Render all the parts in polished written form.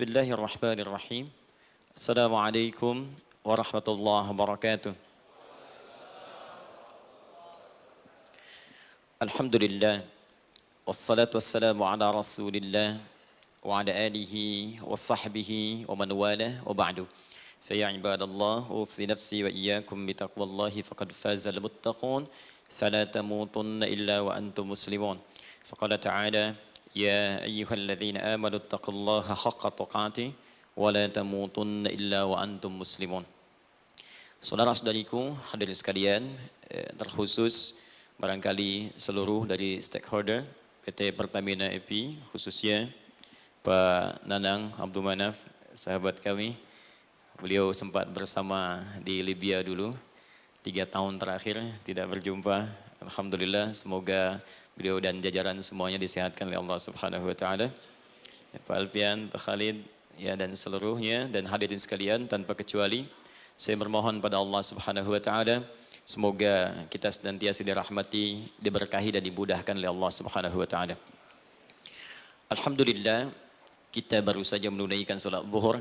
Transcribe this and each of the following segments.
Bismillahirrahmanirrahim. Assalamualaikum warahmatullahi wabarakatuh. Alhamdulillah. Wassalatu wassalamu ala rasulillah wa ala alihi wa sahbihi wa man wala wa ba'du. Faya ibadallah, usi nafsi wa iyyakum bitaqwallahi faqad fazal muttaqun. Fala tamutunna illa wa antum muslimun. Faqala ta'ala ya ayyuhalladzina amanu taqullaha haqqa tuqatih wa la tamutunna illa wa antum muslimun. Saudara-saudariku hadirin sekalian, terkhusus barangkali seluruh dari stakeholder PT Pertamina EP, khususnya Pak Nanang Abdul Manaf, sahabat kami. Beliau sempat bersama di Libya dulu, 3 tahun terakhir tidak berjumpa. Alhamdulillah, semoga beliau dan jajaran semuanya disehatkan oleh Allah Subhanahu wa taala. Ya, Pak Alfian, Pak Khalid, ya dan seluruhnya dan hadirin sekalian tanpa kecuali, saya bermohon pada Allah Subhanahu wa taala semoga kita senantiasa dirahmati, diberkahi dan dimudahkan oleh Allah Subhanahu wa taala. Alhamdulillah, kita baru saja menunaikan salat zuhur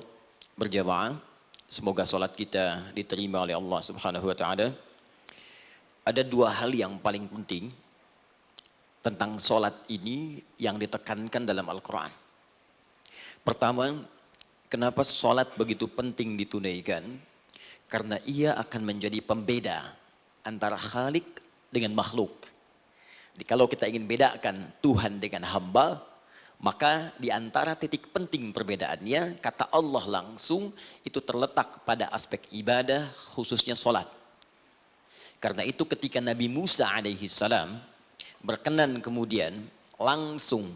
berjamaah. Semoga salat kita diterima oleh Allah Subhanahu wa taala. Ada 2 hal yang paling penting tentang solat ini yang ditekankan dalam Al-Quran. Pertama, kenapa solat begitu penting ditunaikan? Karena ia akan menjadi pembeda antara Khalik dengan makhluk. Jadi kalau kita ingin bedakan Tuhan dengan hamba, maka di antara titik penting perbedaannya, kata Allah langsung itu terletak pada aspek ibadah, khususnya solat. Karena itu ketika Nabi Musa alaihi salam berkenan kemudian langsung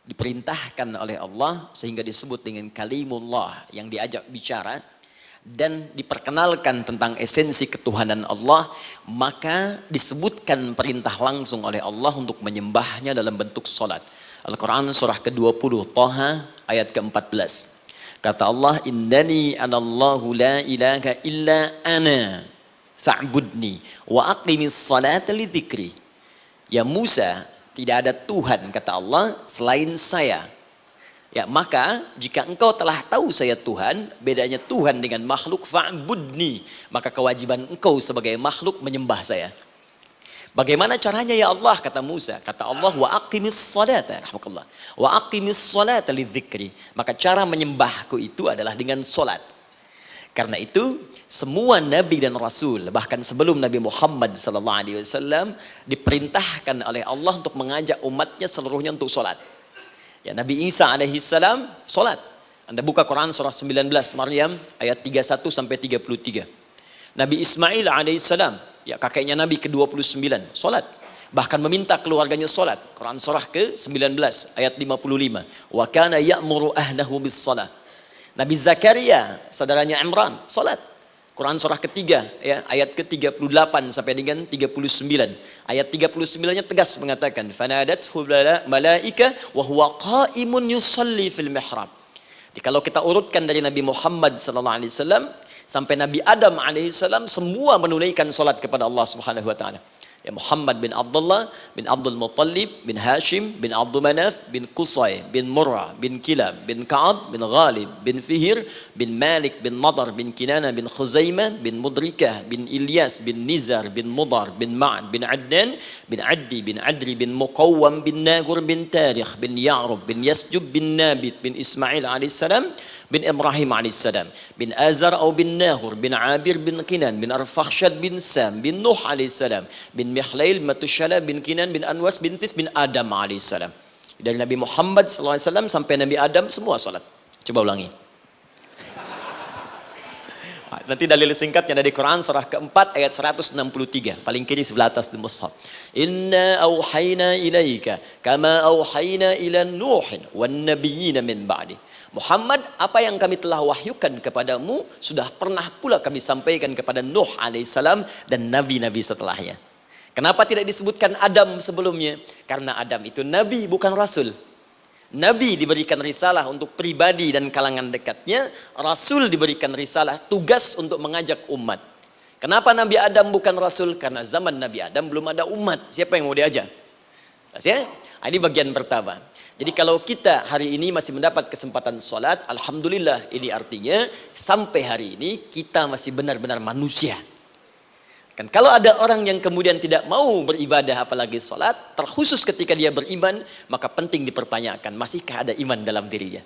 diperintahkan oleh Allah sehingga disebut dengan kalimullah yang diajak bicara dan diperkenalkan tentang esensi ketuhanan Allah, maka disebutkan perintah langsung oleh Allah untuk menyembahnya dalam bentuk salat. Al-Quran surah ke-20 Taha ayat ke-14. Kata Allah, innani anallahu la ilaha illa ana fa'budni wa aqimis salata li dzikri. Ya Musa, tidak ada Tuhan kata Allah selain saya. Ya maka jika engkau telah tahu saya Tuhan, bedanya Tuhan dengan makhluk, fa'budni, maka kewajiban engkau sebagai makhluk menyembah saya. Bagaimana caranya ya Allah, kata Musa? Kata Allah, wa aqimis salata, rahmatullah, wa aqimis salata li dzikri. Maka cara menyembahku itu adalah dengan salat. Karena itu semua nabi dan rasul, bahkan sebelum Nabi Muhammad SAW diperintahkan oleh Allah untuk mengajak umatnya seluruhnya untuk sholat. Ya, Nabi Isa alaihissalam sholat. Anda buka Quran surah 19 Maryam ayat 31 sampai 33. Nabi Ismail alaihissalam, ya kakeknya Nabi ke-29, sholat. Bahkan meminta keluarganya sholat. Quran surah ke-19 ayat 55. Wa kana ya'muru ahlahu bis salah. Nabi Zakaria, saudaranya Imran, salat. Quran surah ketiga, ya, ayat ke-38 sampai dengan 39. Ayat 39-nya tegas mengatakan, "Fanadathu malaika wa huwa qa'imun yusalli fil mihrab." Jadi kalau kita urutkan dari Nabi Muhammad sallallahu alaihi wasallam sampai Nabi Adam alaihi salam, semua menunaikan salat kepada Allah Subhanahu wa taala. Ya Muhammad bin Abdullah bin Abdul Muttalib bin Hashim bin Abdul Manaf bin Qusay bin Murrah bin Kilab bin Ka'ab bin Ghalib bin Fihir bin Malik bin Nadar bin Kinana bin Khuzaimah bin Mudrikah bin Ilyas bin Nizar bin Mudar bin Ma'ad bin Adnan bin Addi bin Adri bin Muqawwam bin Nagur bin Tarikh bin Ya'rub bin Yasjub bin Nabit bin Ismail alaihissalam bin Ibrahim alaihissalam bin Azar atau bin Nahur bin Abir bin Kinan bin Arfakhshad bin Sam bin Nuh alaihissalam bin Mihlail Matushala bin Kinan bin Anwas bin Thith bin Adam alaihissalam. Dari Nabi Muhammad SAW sampai Nabi Adam semua salat. Coba ulangi. Nanti dalil singkatnya dari Quran surah keempat ayat 163, paling kiri sebelah atas di mushaf. Inna auhayna ilaika kama auhayna ila Nuhin wan nabiyina min ba'di. Muhammad, apa yang kami telah wahyukan kepadamu sudah pernah pula kami sampaikan kepada Nuh alaihissalam dan nabi-nabi setelahnya. Kenapa tidak disebutkan Adam sebelumnya? Karena Adam itu nabi bukan rasul. Nabi diberikan risalah untuk pribadi dan kalangan dekatnya, rasul diberikan risalah tugas untuk mengajak umat. Kenapa Nabi Adam bukan rasul? Karena zaman Nabi Adam belum ada umat. Siapa yang mau diajak? Ya? Ini bagian pertama. Jadi kalau kita hari ini masih mendapat kesempatan sholat, alhamdulillah, ini artinya sampai hari ini kita masih benar-benar manusia. Kan kalau ada orang yang kemudian tidak mau beribadah apalagi sholat, terkhusus ketika dia beriman, maka penting dipertanyakan, masihkah ada iman dalam dirinya?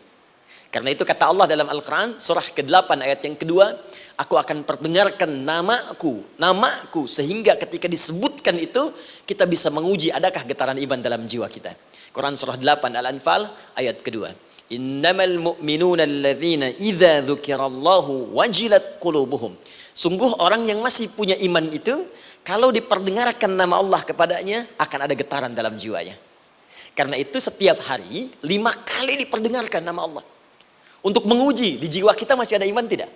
Karena itu kata Allah dalam Al-Quran, surah ke-8 ayat yang kedua, aku akan perdengarkan namaku, sehingga ketika disebutkan itu, kita bisa menguji adakah getaran iman dalam jiwa kita. Quran surah 8 Al-Anfal ayat kedua. Innamal mu'minuna alladzina idza dzukirallahu wajilat qulubuhum. Sungguh orang yang masih punya iman itu, kalau diperdengarkan nama Allah kepadanya, akan ada getaran dalam jiwanya. Karena itu setiap hari 5 kali diperdengarkan nama Allah. Untuk menguji di jiwa kita masih ada iman tidak?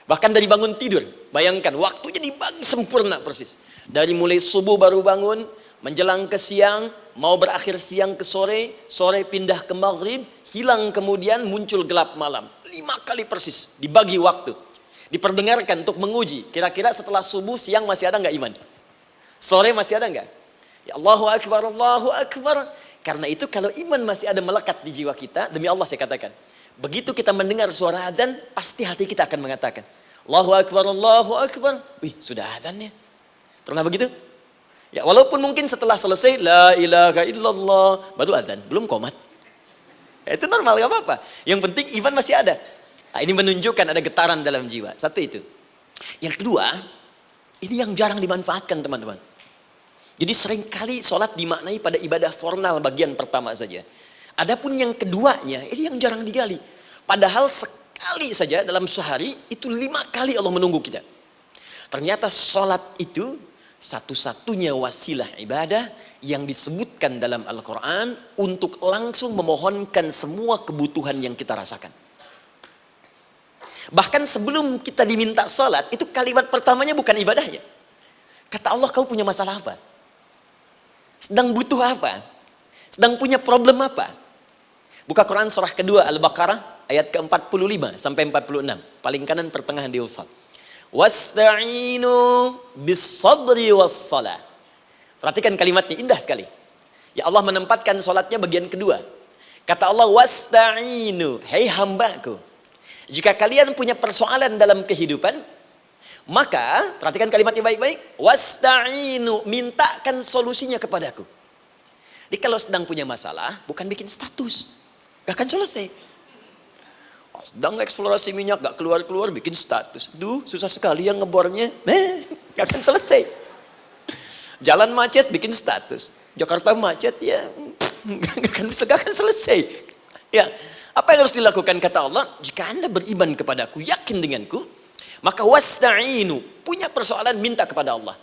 Bahkan dari bangun tidur, bayangkan waktunya dibagi sempurna persis. Dari mulai subuh baru bangun, menjelang ke siang, mau berakhir siang ke sore, sore pindah ke maghrib, hilang kemudian muncul gelap malam. 5 kali persis dibagi waktu. Diperdengarkan untuk menguji. Kira-kira setelah subuh siang masih ada nggak iman? Sore masih ada nggak? Ya Allahu Akbar, Allahu Akbar. Karena itu kalau iman masih ada melekat di jiwa kita, demi Allah saya katakan, begitu kita mendengar suara azan, pasti hati kita akan mengatakan, Allahu Akbar, Allahu Akbar. Wih, sudah azannya. Pernah begitu? Ya, walaupun mungkin setelah selesai la ilaha illallah baru adzan, belum qomat. Ya, itu normal, gak apa-apa. Yang penting iman masih ada. Nah, ini menunjukkan ada getaran dalam jiwa. Satu itu. Yang kedua, ini yang jarang dimanfaatkan teman-teman. Jadi seringkali sholat dimaknai pada ibadah formal bagian pertama saja. Adapun yang keduanya, ini yang jarang digali. Padahal sekali saja dalam sehari itu 5 kali Allah menunggu kita. Ternyata sholat itu satu-satunya wasilah ibadah yang disebutkan dalam Al-Quran untuk langsung memohonkan semua kebutuhan yang kita rasakan. Bahkan sebelum kita diminta sholat, itu kalimat pertamanya bukan ibadahnya. Kata Allah, kau punya masalah apa? Sedang butuh apa? Sedang punya problem apa? Buka Quran surah kedua Al-Baqarah ayat ke-45 sampai 46. Paling kanan pertengahan di usad. Wasta'inu bis-sabri was-salah. Perhatikan kalimatnya, indah sekali. Ya Allah menempatkan sholatnya bagian kedua. Kata Allah, wasta'inu, hei hambaku, jika kalian punya persoalan dalam kehidupan, maka, perhatikan kalimatnya baik-baik, wasta'inu, mintakan solusinya kepadaku. Jadi kalau sedang punya masalah, bukan bikin status, gak akan selesai. Sedang eksplorasi minyak, gak keluar-keluar, bikin status. Duh, susah sekali yang ngebornya. Gak akan selesai. Jalan macet, bikin status. Jakarta macet, ya gak akan selesai. Ya, apa yang harus dilakukan kata Allah? Jika Anda beriman kepadaku, yakin denganku, maka wasta'inu, punya persoalan, minta kepada Allah.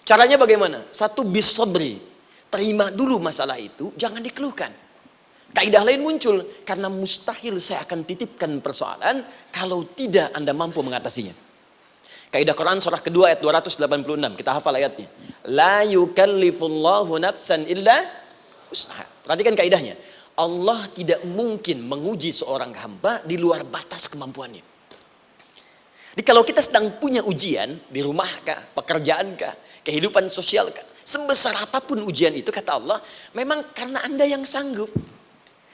Caranya bagaimana? Satu, bis-sabri. Terima dulu masalah itu, jangan dikeluhkan. Kaidah lain muncul, karena mustahil saya akan titipkan persoalan kalau tidak Anda mampu mengatasinya. Kaidah Quran surah kedua ayat 286, kita hafal ayatnya. La yukallifullahu nafsan illa usaha. Perhatikan kaidahnya. Allah tidak mungkin menguji seorang hamba di luar batas kemampuannya. Jadi kalau kita sedang punya ujian di rumah kah, pekerjaan kah, kehidupan sosial kah, sebesar apapun ujian itu kata Allah, memang karena Anda yang sanggup.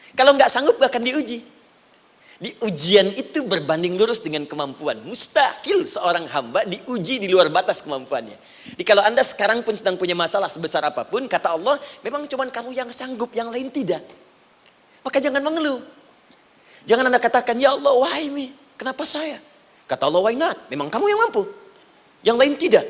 Kalau nggak sanggup gak akan diuji. Di ujian itu berbanding lurus dengan kemampuan. Mustahil seorang hamba diuji di luar batas kemampuannya. Jadi kalau Anda sekarang pun sedang punya masalah sebesar apapun, kata Allah, memang cuma kamu yang sanggup, yang lain tidak. Maka jangan mengeluh. Jangan Anda katakan, ya Allah, why me? Kenapa saya? Kata Allah, why not? Memang kamu yang mampu. Yang lain tidak.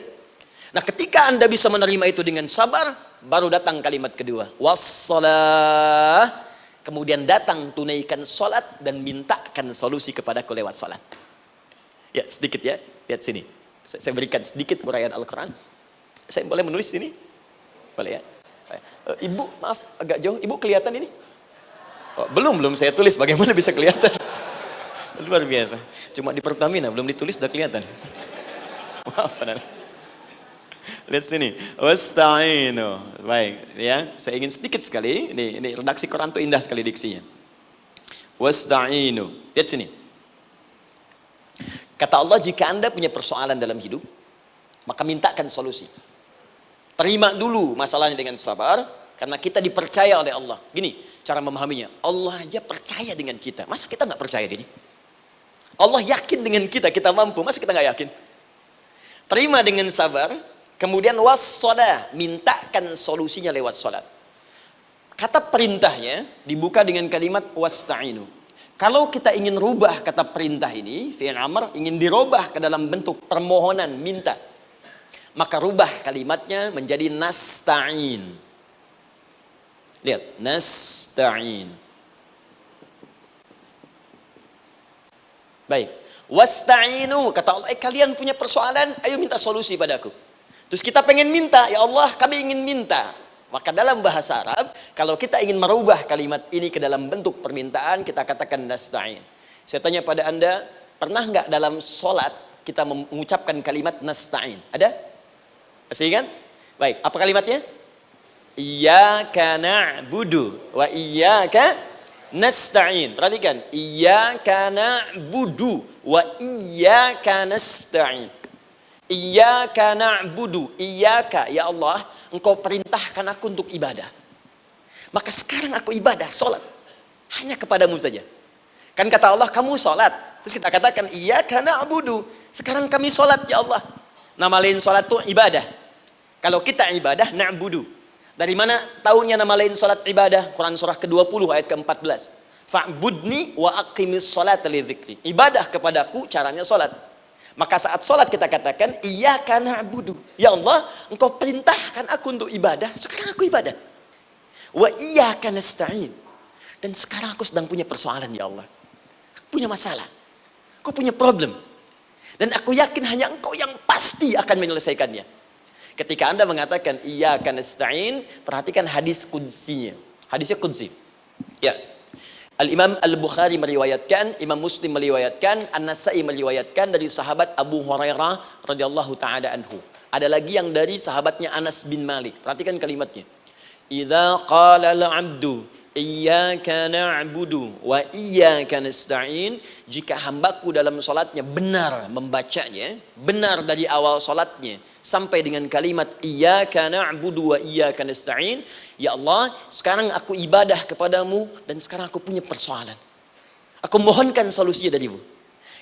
Nah, ketika Anda bisa menerima itu dengan sabar, baru datang kalimat kedua. Wassalah. Kemudian datang tunaikan sholat dan mintakan solusi kepadaku lewat sholat. Ya, sedikit ya. Lihat sini. Saya berikan sedikit uraian Al-Quran. Saya boleh menulis sini? Boleh ya? Ibu, maaf, agak jauh. Ibu kelihatan ini? Oh, belum saya tulis. Bagaimana bisa kelihatan? Luar biasa. Cuma di Pertamina, belum ditulis udah kelihatan. Maaf, lihat sini. Wasta'inu. Baik, ya. Saya ingin sedikit sekali. Ini redaksi Quran itu indah sekali diksinya. Wasta'inu. Lihat sini. Kata Allah, jika Anda punya persoalan dalam hidup, maka mintakan solusi. Terima dulu masalahnya dengan sabar, karena kita dipercaya oleh Allah. Gini, cara memahaminya. Allah aja percaya dengan kita. Masa kita nggak percaya diri? Allah yakin dengan kita, kita mampu. Masa kita nggak yakin? Terima dengan sabar. Kemudian wassalah, mintakan solusinya lewat salat. Kata perintahnya dibuka dengan kalimat wasta'inu. Kalau kita ingin rubah kata perintah ini, fi'il amr, ingin dirubah ke dalam bentuk permohonan, minta, maka rubah kalimatnya menjadi nasta'in. Lihat, nasta'in. Baik. Wasta'inu, kata Allah, kalian punya persoalan, ayo minta solusi padaku. Terus kita pengen minta, ya Allah, kami ingin minta. Maka dalam bahasa Arab, kalau kita ingin merubah kalimat ini ke dalam bentuk permintaan, kita katakan nasta'in. Saya tanya pada Anda, pernah nggak dalam sholat kita mengucapkan kalimat nasta'in? Ada? Masih ingat? Baik, apa kalimatnya? Iyyaka na'budu wa iyyaka nasta'in. Perhatikan, iyyaka na'budu wa iyyaka nasta'in. Iyyaka na'budu, iyyaka, ya Allah, Engkau perintahkan aku untuk ibadah. Maka sekarang aku ibadah, sholat. Hanya kepadamu saja. Kan kata Allah, kamu sholat. Terus kita katakan, iyyaka na'budu. Sekarang kami sholat, ya Allah. Nama lain sholat itu ibadah. Kalau kita ibadah, na'budu. Dari mana tahunnya nama lain sholat ibadah? Quran surah ke-20 ayat ke-14. Fa'budni wa aqimis sholata li dzikri. Ibadah kepadaku, caranya sholat. Maka saat sholat kita katakan, iyyaka na'budu. Ya Allah, Engkau perintahkan aku untuk ibadah. Sekarang aku ibadah. Wa iyyaka nasta'in. Dan sekarang aku sedang punya persoalan, ya Allah. Aku punya masalah. Aku punya problem. Dan aku yakin hanya Engkau yang pasti akan menyelesaikannya. Ketika Anda mengatakan, iyyaka nasta'in, perhatikan hadis qudsinya. Hadisnya qudsi. Ya. Al-Imam Al-Bukhari meriwayatkan, Imam Muslim meriwayatkan, An-Nasai meriwayatkan dari sahabat Abu Hurairah radhiyallahu taala anhu. Ada lagi yang dari sahabatnya Anas bin Malik. Perhatikan kalimatnya. Idza qala al-'abdu iyyaka na'budu wa iyyaka nasta'in, jika hambaku dalam salatnya benar membacanya, benar dari awal salatnya sampai dengan kalimat iyyaka na'budu wa iyyaka nasta'in, ya Allah, sekarang aku ibadah kepadamu dan sekarang aku punya persoalan. Aku mohonkan solusinya darimu.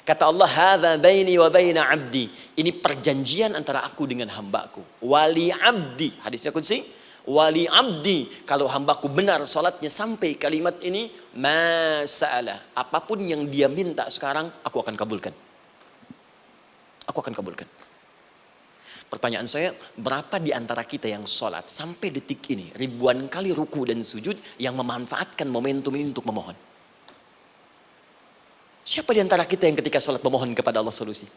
Kata Allah, hadza baini wa baina 'abdi. Ini perjanjian antara aku dengan hambaku. Wali 'abdi. Hadisnya qudsi. Wali 'abdi. Kalau hambaku benar salatnya sampai kalimat ini, masa'alah. Apapun yang dia minta sekarang, aku akan kabulkan. Aku akan kabulkan. Pertanyaan saya, berapa di antara kita yang sholat sampai detik ini, ribuan kali ruku dan sujud, yang memanfaatkan momentum ini untuk memohon? Siapa di antara kita yang ketika sholat memohon kepada Allah solusi?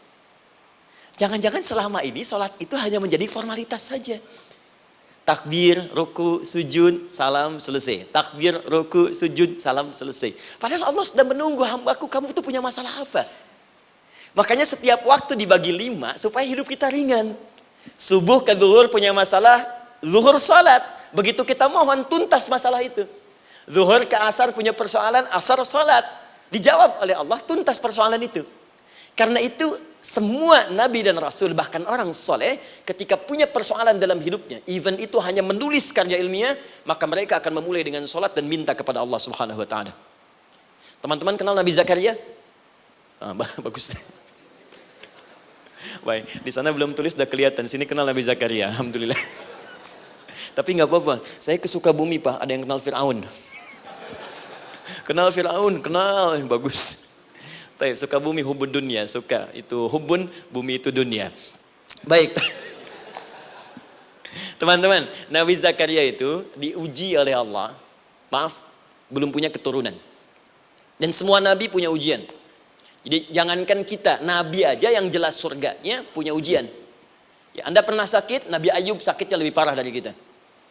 Jangan-jangan selama ini sholat itu hanya menjadi formalitas saja. Takbir, ruku, sujud, salam, selesai. Takbir, ruku, sujud, salam, selesai. Padahal Allah sudah menunggu hambaku, kamu itu punya masalah apa? Makanya setiap waktu dibagi 5 supaya hidup kita ringan. Subuh ke zuhur punya masalah, zuhur salat. Begitu kita mohon, tuntas masalah itu. Zuhur ke asar punya persoalan, asar salat. Dijawab oleh Allah, tuntas persoalan itu. Karena itu semua nabi dan rasul, bahkan orang soleh, ketika punya persoalan dalam hidupnya, even itu hanya menulis karya ilmiah, maka mereka akan memulai dengan salat dan minta kepada Allah Subhanahu wa taala. Teman-teman kenal Nabi Zakaria? Bagus. Baik, di sana belum tulis, sudah kelihatan. Sini kenal Nabi Zakaria, alhamdulillah. Tapi nggak apa-apa. Saya ke Sukabumi, Pak. Ada yang kenal Fir'aun. Kenal Fir'aun, kenal, bagus. Baik, Sukabumi hubun dunia, suka itu hubun, bumi itu dunia. Baik. Teman-teman, Nabi Zakaria itu diuji oleh Allah. Maaf, belum punya keturunan. Dan semua nabi punya ujian. Jadi jangankan kita, nabi aja yang jelas surganya punya ujian. Ya, Anda pernah sakit, Nabi Ayub sakitnya lebih parah dari kita.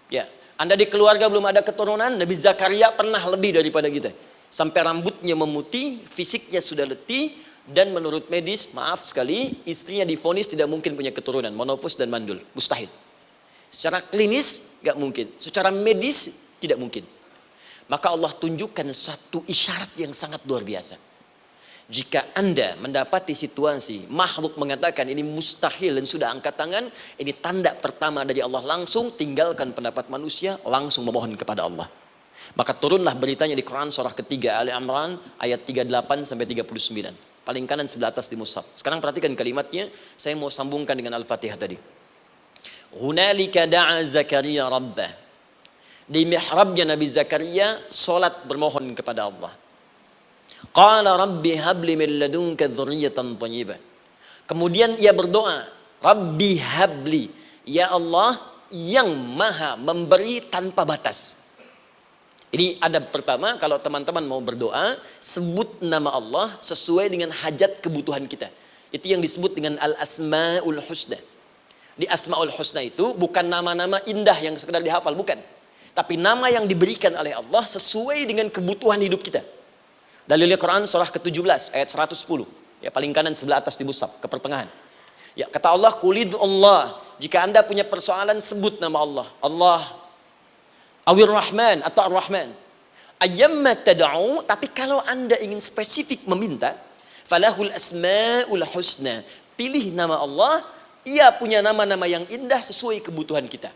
Ya, Anda di keluarga belum ada keturunan, Nabi Zakaria pernah lebih daripada kita. Sampai rambutnya memutih, fisiknya sudah letih, dan menurut medis, maaf sekali, istrinya divonis tidak mungkin punya keturunan, monofus dan mandul, mustahil. Secara klinis gak mungkin, secara medis tidak mungkin. Maka Allah tunjukkan satu isyarat yang sangat luar biasa. Jika Anda mendapati situasi makhluk mengatakan ini mustahil dan sudah angkat tangan, ini tanda pertama dari Allah, langsung tinggalkan pendapat manusia, langsung memohon kepada Allah. Maka turunlah beritanya di Quran surah ketiga Ali Imran ayat 38 sampai 39. Paling kanan sebelah atas di mushaf. Sekarang perhatikan kalimatnya, saya mau sambungkan dengan Al-Fatihah tadi. Hunalika da'a Zakaria rabbah. Di mihrabnya Nabi Zakaria salat bermohon kepada Allah. Qala rabbi habli min ladunka dzurriyyatan thayyibah. Kemudian ia berdoa, Rabbi habli, ya Allah yang maha memberi tanpa batas. Ini adab pertama, kalau teman-teman mau berdoa, sebut nama Allah sesuai dengan hajat kebutuhan kita. Itu yang disebut dengan al-asma'ul husna. Di asma'ul husna itu bukan nama-nama indah yang sekedar dihafal, bukan. Tapi nama yang diberikan oleh Allah sesuai dengan kebutuhan hidup kita. Dalilnya Quran surah ke-17 ayat 110. Ya, paling kanan sebelah atas di mushaf, ke pertengahan. Ya, kata Allah, Qulid Allah. Jika Anda punya persoalan, sebut nama Allah. Allah Awir Rahman atau Ar-Rahman. Ayyamma tad'u, tapi kalau Anda ingin spesifik meminta, falahul asmaul husna. Pilih nama Allah, ia punya nama-nama yang indah sesuai kebutuhan kita.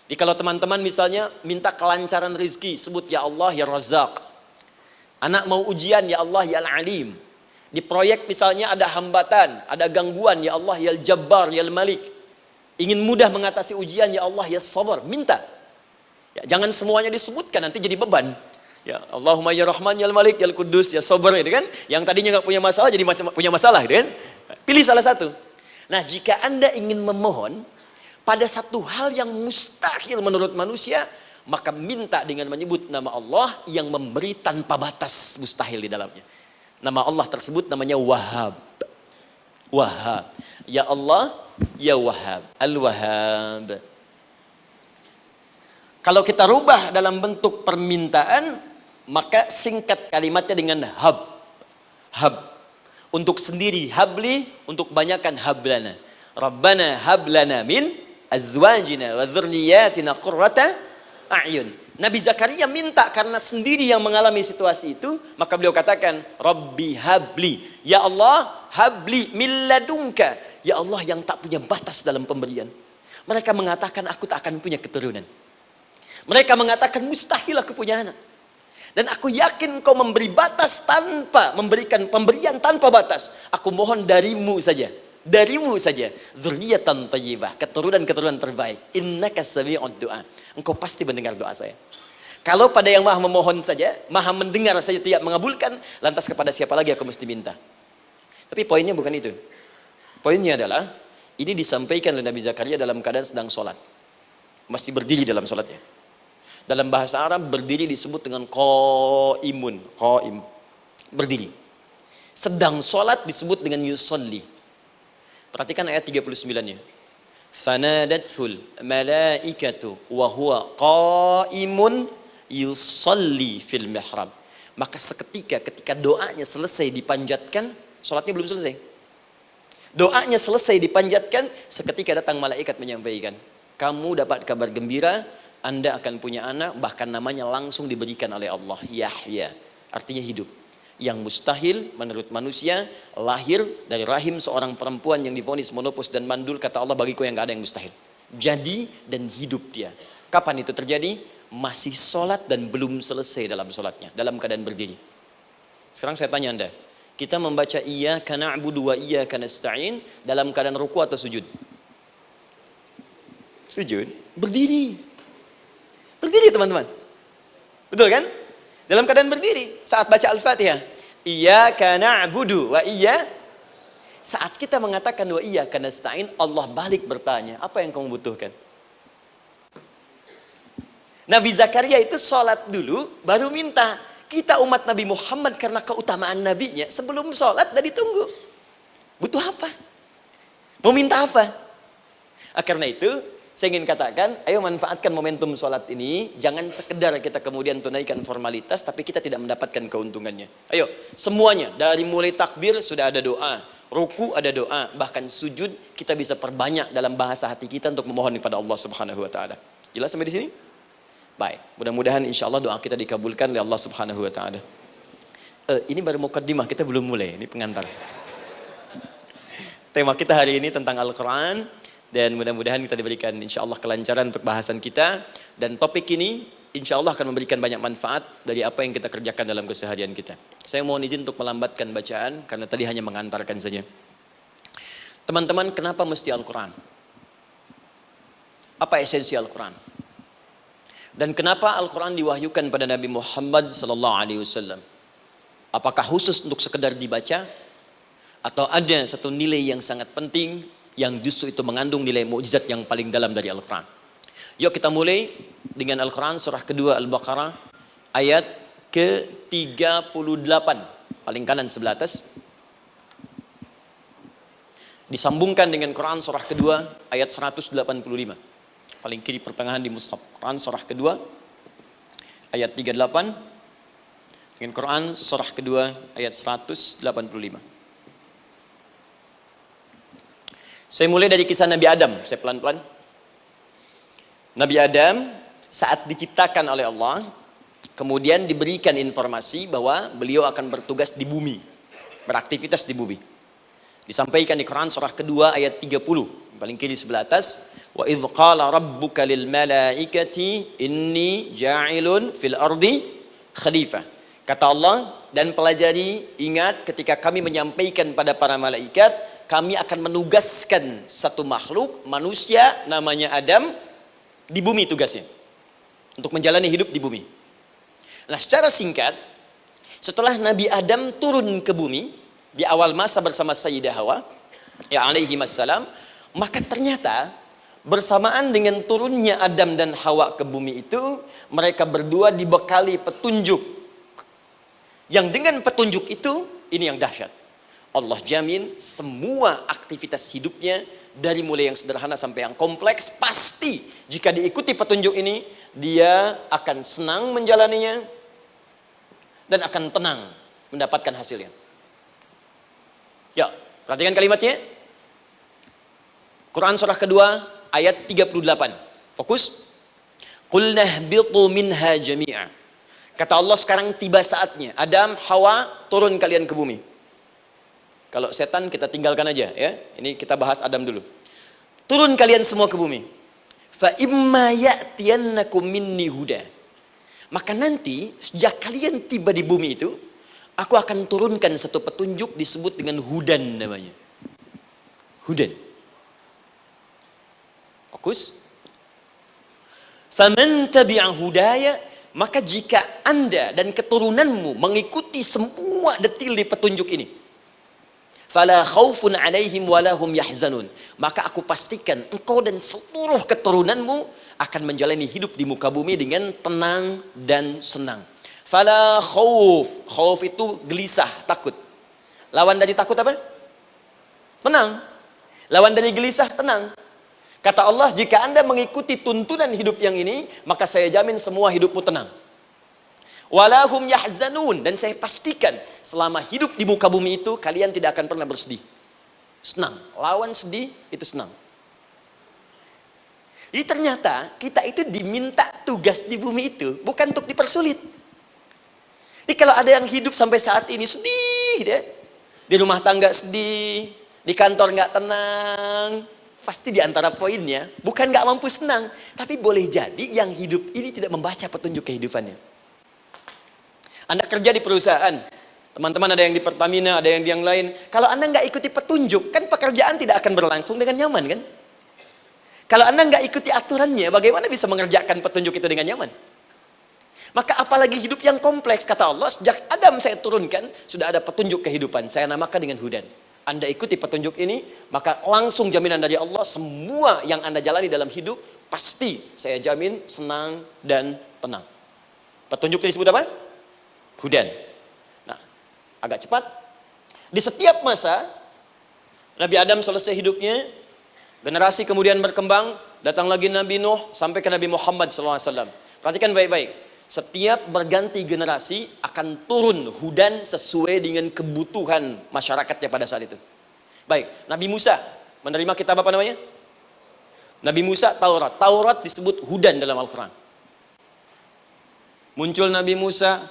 Jadi kalau teman-teman misalnya minta kelancaran rezeki, sebut ya Allah ya Razzaq. Anak mau ujian, ya Allah ya Al-Alim. Di proyek misalnya ada hambatan, ada gangguan, ya Allah ya Al-Jabbar ya Al-Malik. Ingin mudah mengatasi ujian, ya Allah ya Sabar. Minta. Ya, jangan semuanya disebutkan, nanti jadi beban. Ya Allahumma ya Rahman ya Al-Malik ya Al-Quddus ya Sabar, gitu kan? Yang tadinya nggak punya masalah jadi punya masalah, gitu kan? Pilih salah satu. Nah, jika Anda ingin memohon pada satu hal yang mustahil menurut manusia, maka minta dengan menyebut nama Allah yang memberi tanpa batas, mustahil di dalamnya. Nama Allah tersebut namanya Wahhab. Wahhab. Ya Allah, ya Wahhab. Al-Wahhab. Kalau kita rubah dalam bentuk permintaan, maka singkat kalimatnya dengan hab. Hab. Untuk sendiri habli, untuk banyakkan hablana. Rabbana hablana min azwajina wa dzurriyyatina qurrata a'yun. Nabi Zakaria minta karena sendiri yang mengalami situasi itu, maka beliau katakan, Rabbi habli. Ya Allah, habli min ladunka. Ya Allah yang tak punya batas dalam pemberian. Mereka mengatakan aku tak akan punya keturunan. Mereka mengatakan mustahil aku punya anak. Dan aku yakin kau memberi batas tanpa memberikan pemberian tanpa batas. Aku mohon darimu saja. Darimu saja. Dzurriyyatan thayyibah, keturunan-keturunan terbaik. Innaka sami'ud du'a. Engkau pasti mendengar doa saya. Kalau pada yang maha memohon saja, maha mendengar saja tidak mengabulkan, lantas kepada siapa lagi aku mesti minta? Tapi poinnya bukan itu. Poinnya adalah ini disampaikan oleh Nabi Zakaria dalam keadaan sedang sholat. Masih berdiri dalam sholatnya. Dalam bahasa Arab berdiri disebut dengan qaimun, qaim, berdiri. Sedang sholat disebut dengan yusolli. Perhatikan ayat 39-nya. Fanadathul malaikatu wa huwa qaimun yusolli fil mihrab. Maka seketika ketika doanya selesai dipanjatkan, sholatnya belum selesai. Doanya selesai dipanjatkan, seketika datang malaikat menyampaikan, kamu dapat kabar gembira, Anda akan punya anak, bahkan namanya langsung diberikan oleh Allah, Yahya, artinya hidup. Yang mustahil menurut manusia, lahir dari rahim seorang perempuan yang divonis monopos dan mandul, kata Allah, bagiku yang gak ada yang mustahil. Jadi dan hidup dia. Kapan itu terjadi? Masih sholat dan belum selesai dalam sholatnya, dalam keadaan berdiri. Sekarang saya tanya Anda, kita membaca iyyaka na'budu wa iyyaka nasta'in dalam keadaan ruku atau sujud? Sujud, berdiri. Berdiri teman-teman. Betul kan? Dalam keadaan berdiri saat baca Al-Fatihah. Iyyaka na'budu wa saat kita mengatakan wa iyyaka nasta'in, Allah balik bertanya, apa yang kamu butuhkan? Nabi Zakaria itu sholat dulu baru minta. Kita umat Nabi Muhammad karena keutamaan nabinya, sebelum sholat dah ditunggu. Butuh apa? Mau minta apa? Karena itu saya ingin katakan, ayo manfaatkan momentum sholat ini. Jangan sekedar kita kemudian tunaikan formalitas, tapi kita tidak mendapatkan keuntungannya. Ayo, semuanya. Dari mulai takbir sudah ada doa. Ruku ada doa. Bahkan sujud kita bisa perbanyak dalam bahasa hati kita untuk memohon kepada Allah Subhanahu Wa Taala. Jelas sampai di sini? Baik. Mudah-mudahan insya Allah doa kita dikabulkan oleh Allah Subhanahu Wa Taala. Ini baru mukaddimah, kita belum mulai. Ini pengantar. Tema kita hari ini tentang Al-Quran. Dan mudah-mudahan kita diberikan insya Allah kelancaran untuk bahasan kita. Dan topik ini insya Allah akan memberikan banyak manfaat dari apa yang kita kerjakan dalam keseharian kita. Saya mohon izin untuk melambatkan bacaan karena tadi hanya mengantarkan saja. Teman-teman, kenapa mesti Al-Quran? Apa esensi Al-Quran? Dan kenapa Al-Quran diwahyukan pada Nabi Muhammad SAW? Apakah khusus untuk sekedar dibaca? Atau ada satu nilai yang sangat penting yang justru itu mengandung nilai mukjizat yang paling dalam dari Al-Quran? Yuk kita mulai dengan Al-Quran surah kedua Al-Baqarah ayat ke-38. Paling kanan sebelah atas. Disambungkan dengan Quran surah kedua ayat 185. Paling kiri pertengahan di mushaf. Quran surah kedua ayat 38 dengan Quran surah kedua ayat 185. Saya mulai dari kisah Nabi Adam. Saya pelan-pelan. Nabi Adam saat diciptakan oleh Allah, kemudian diberikan informasi bahwa beliau akan bertugas di bumi, beraktivitas di bumi. Disampaikan di Quran surah kedua ayat 30, paling kiri sebelah atas. Wa idh qala rabbuka lil malaikati inni ja'ilun fil ardi khalifah. Kata Allah, dan pelajari, ingat ketika kami menyampaikan pada para malaikat, kami akan menugaskan satu makhluk, manusia namanya Adam, di bumi tugasnya. Untuk menjalani hidup di bumi. Nah, secara singkat, setelah Nabi Adam turun ke bumi, di awal masa bersama Sayyidah Hawa, ya alaihi wassalam, maka ternyata bersamaan dengan turunnya Adam dan Hawa ke bumi itu, mereka berdua dibekali petunjuk. Yang dengan petunjuk itu, ini yang dahsyat. Allah jamin semua aktivitas hidupnya, dari mulai yang sederhana sampai yang kompleks, pasti jika diikuti petunjuk ini, dia akan senang menjalaninya dan akan tenang mendapatkan hasilnya. Ya, perhatikan kalimatnya. Quran surah kedua ayat 38. Fokus. Qul nahbitu minha jami'a. Kata Allah, sekarang tiba saatnya. Adam, Hawa, turun kalian ke bumi. Kalau setan kita tinggalkan aja ya. Ini kita bahas Adam dulu. Turun kalian semua ke bumi. Fa imma ya'tiyannakum minni huda. Maka nanti sejak kalian tiba di bumi itu, aku akan turunkan satu petunjuk disebut dengan hudan namanya. Hudan. Fokus. Faman tabi'a hudaya, maka jika Anda dan keturunanmu mengikuti semua detil di petunjuk ini, fala khaufun alaihim walahum yahzanun, maka aku pastikan engkau dan seluruh keturunanmu akan menjalani hidup di muka bumi dengan tenang dan senang. Fala khauf, khauf itu gelisah, takut. Lawan dari takut apa? Tenang. Lawan dari gelisah, tenang. Kata Allah, jika Anda mengikuti tuntunan hidup yang ini, maka saya jamin semua hidupmu tenang. Walahum yahzanun, dan saya pastikan selama hidup di muka bumi itu kalian tidak akan pernah bersedih. Senang. Lawan sedih itu senang. Jadi ternyata kita itu diminta tugas di bumi itu bukan untuk dipersulit. Jadi kalau ada yang hidup sampai saat ini sedih deh, di rumah tangga sedih, di kantor nggak tenang, pasti di antara poinnya bukan nggak mampu senang, tapi boleh jadi yang hidup ini tidak membaca petunjuk kehidupannya. Anda kerja di perusahaan, teman-teman ada yang di Pertamina, ada yang di yang lain. Kalau Anda nggak ikuti petunjuk, kan pekerjaan tidak akan berlangsung dengan nyaman kan? Kalau Anda nggak ikuti aturannya, bagaimana bisa mengerjakan petunjuk itu dengan nyaman? Maka apalagi hidup yang kompleks, kata Allah, sejak Adam saya turunkan, sudah ada petunjuk kehidupan, saya namakan dengan hudan. Anda ikuti petunjuk ini, maka langsung jaminan dari Allah, semua yang Anda jalani dalam hidup, pasti saya jamin senang dan tenang. Petunjuk ini disebut apa? Hudan. Nah, agak cepat. Di setiap masa, Nabi Adam selesai hidupnya, generasi kemudian berkembang, datang lagi Nabi Nuh, sampai ke Nabi Muhammad SAW. Perhatikan baik-baik. Setiap berganti generasi akan turun hudan sesuai dengan kebutuhan masyarakatnya pada saat itu. Baik, Nabi Musa menerima kitab apa namanya? Nabi Musa, Taurat. Taurat disebut hudan dalam Al-Quran. Muncul Nabi Musa,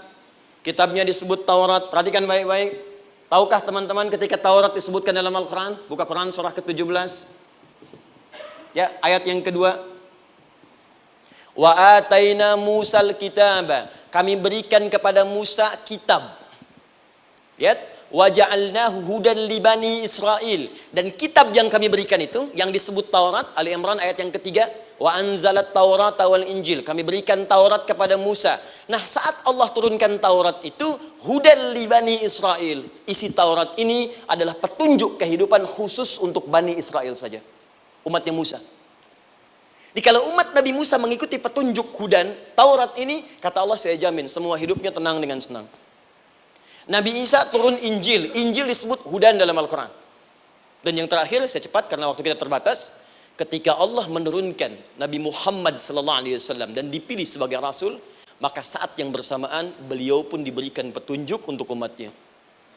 kitabnya disebut Taurat. Perhatikan baik-baik. Tahukah teman-teman ketika Taurat disebutkan dalam Al-Quran? Buka Quran surah ke-17. Ya, ayat yang kedua. Wa ataina Musal kitaba. Kami berikan kepada Musa kitab. Lihat, wa ja'alnahu hudan li bani Israil. Dan kitab yang kami berikan itu yang disebut Taurat, Ali Imran ayat yang ketiga, wa anzalat Taurata wal Injil. Kami berikan Taurat kepada Musa. Nah, saat Allah turunkan Taurat itu hudan li bani Israil. Isi Taurat ini adalah petunjuk kehidupan khusus untuk Bani Israel saja. Umatnya Musa. Jadi kalau umat Nabi Musa mengikuti petunjuk hudan Taurat ini, kata Allah, saya jamin semua hidupnya tenang dengan senang. Nabi Isa turun Injil. Injil disebut hudan dalam Al-Quran. Dan yang terakhir, saya cepat karena waktu kita terbatas, ketika Allah menurunkan Nabi Muhammad SAW dan dipilih sebagai Rasul, maka saat yang bersamaan beliau pun diberikan petunjuk untuk umatnya.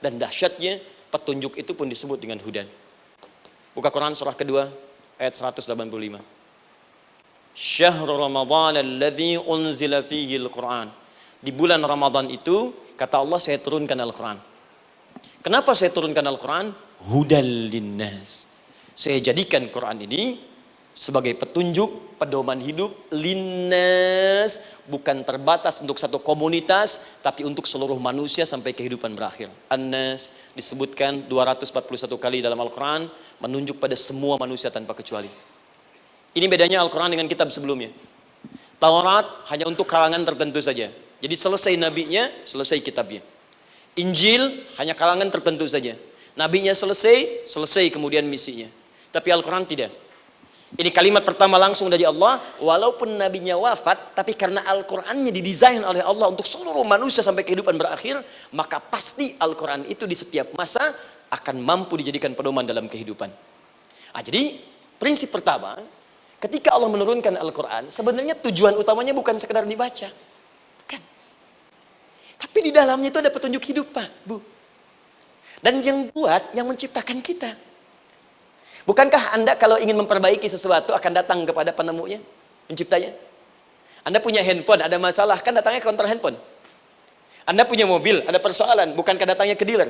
Dan dahsyatnya petunjuk itu pun disebut dengan hudan. Buka Quran surah kedua ayat 185. Syahrul Ramadan alladzi unzila fihi al-Quran. Di bulan Ramadan itu, kata Allah, saya turunkan Al-Quran. Kenapa saya turunkan Al-Quran? Hudal linnas. Saya jadikan Quran ini sebagai petunjuk, pedoman hidup linnas, bukan terbatas untuk satu komunitas, tapi untuk seluruh manusia sampai kehidupan berakhir. An-Nas disebutkan 241 kali dalam Al-Quran, menunjuk pada semua manusia tanpa kecuali. Ini bedanya Al-Quran dengan kitab sebelumnya. Taurat hanya untuk kalangan tertentu saja. Jadi selesai nabinya, selesai kitabnya. Injil hanya kalangan tertentu saja. Nabinya selesai, selesai kemudian misinya. Tapi Al-Quran tidak. Ini kalimat pertama langsung dari Allah. Walaupun nabinya wafat, tapi karena Al-Qurannya didesain oleh Allah untuk seluruh manusia sampai kehidupan berakhir, maka pasti Al-Quran itu di setiap masa akan mampu dijadikan pedoman dalam kehidupan. Nah, jadi prinsip pertama, ketika Allah menurunkan Al-Quran, sebenarnya tujuan utamanya bukan sekedar dibaca. Bukan. Tapi di dalamnya itu ada petunjuk hidup, Pak, Bu. Dan yang buat, yang menciptakan kita. Bukankah Anda kalau ingin memperbaiki sesuatu akan datang kepada penemunya, penciptanya? Anda punya handphone, ada masalah, kan datangnya ke counter handphone. Anda punya mobil, ada persoalan, bukankah datangnya ke dealer?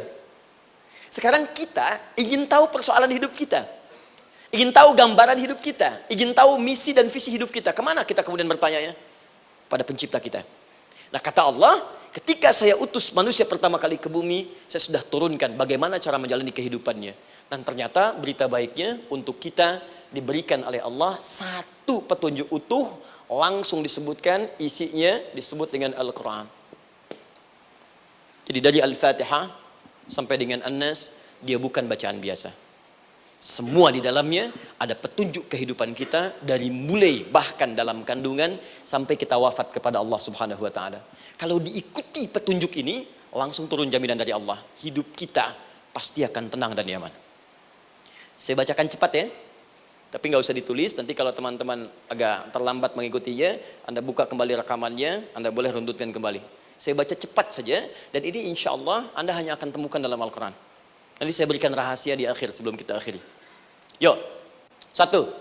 Sekarang kita ingin tahu persoalan hidup kita. Ingin tahu gambaran hidup kita, ingin tahu misi dan visi hidup kita. Kemana kita kemudian bertanya? Pada pencipta kita. Nah, kata Allah, ketika saya utus manusia pertama kali ke bumi, saya sudah turunkan bagaimana cara menjalani kehidupannya. Dan ternyata berita baiknya untuk kita diberikan oleh Allah satu petunjuk utuh, langsung disebutkan, isinya disebut dengan Al-Quran. Jadi dari Al-Fatihah sampai dengan An-Nas, dia bukan bacaan biasa. Semua di dalamnya ada petunjuk kehidupan kita dari mulai bahkan dalam kandungan sampai kita wafat kepada Allah Subhanahu wa taala. Kalau diikuti petunjuk ini, langsung turun jaminan dari Allah. Hidup kita pasti akan tenang dan nyaman. Saya bacakan cepat ya. Tapi nggak usah ditulis, nanti kalau teman-teman agak terlambat mengikutinya, Anda buka kembali rekamannya, Anda boleh runtutkan kembali. Saya baca cepat saja, dan ini insya Allah Anda hanya akan temukan dalam Al-Quran. Nanti saya berikan rahasia di akhir sebelum kita akhiri. Yuk, satu,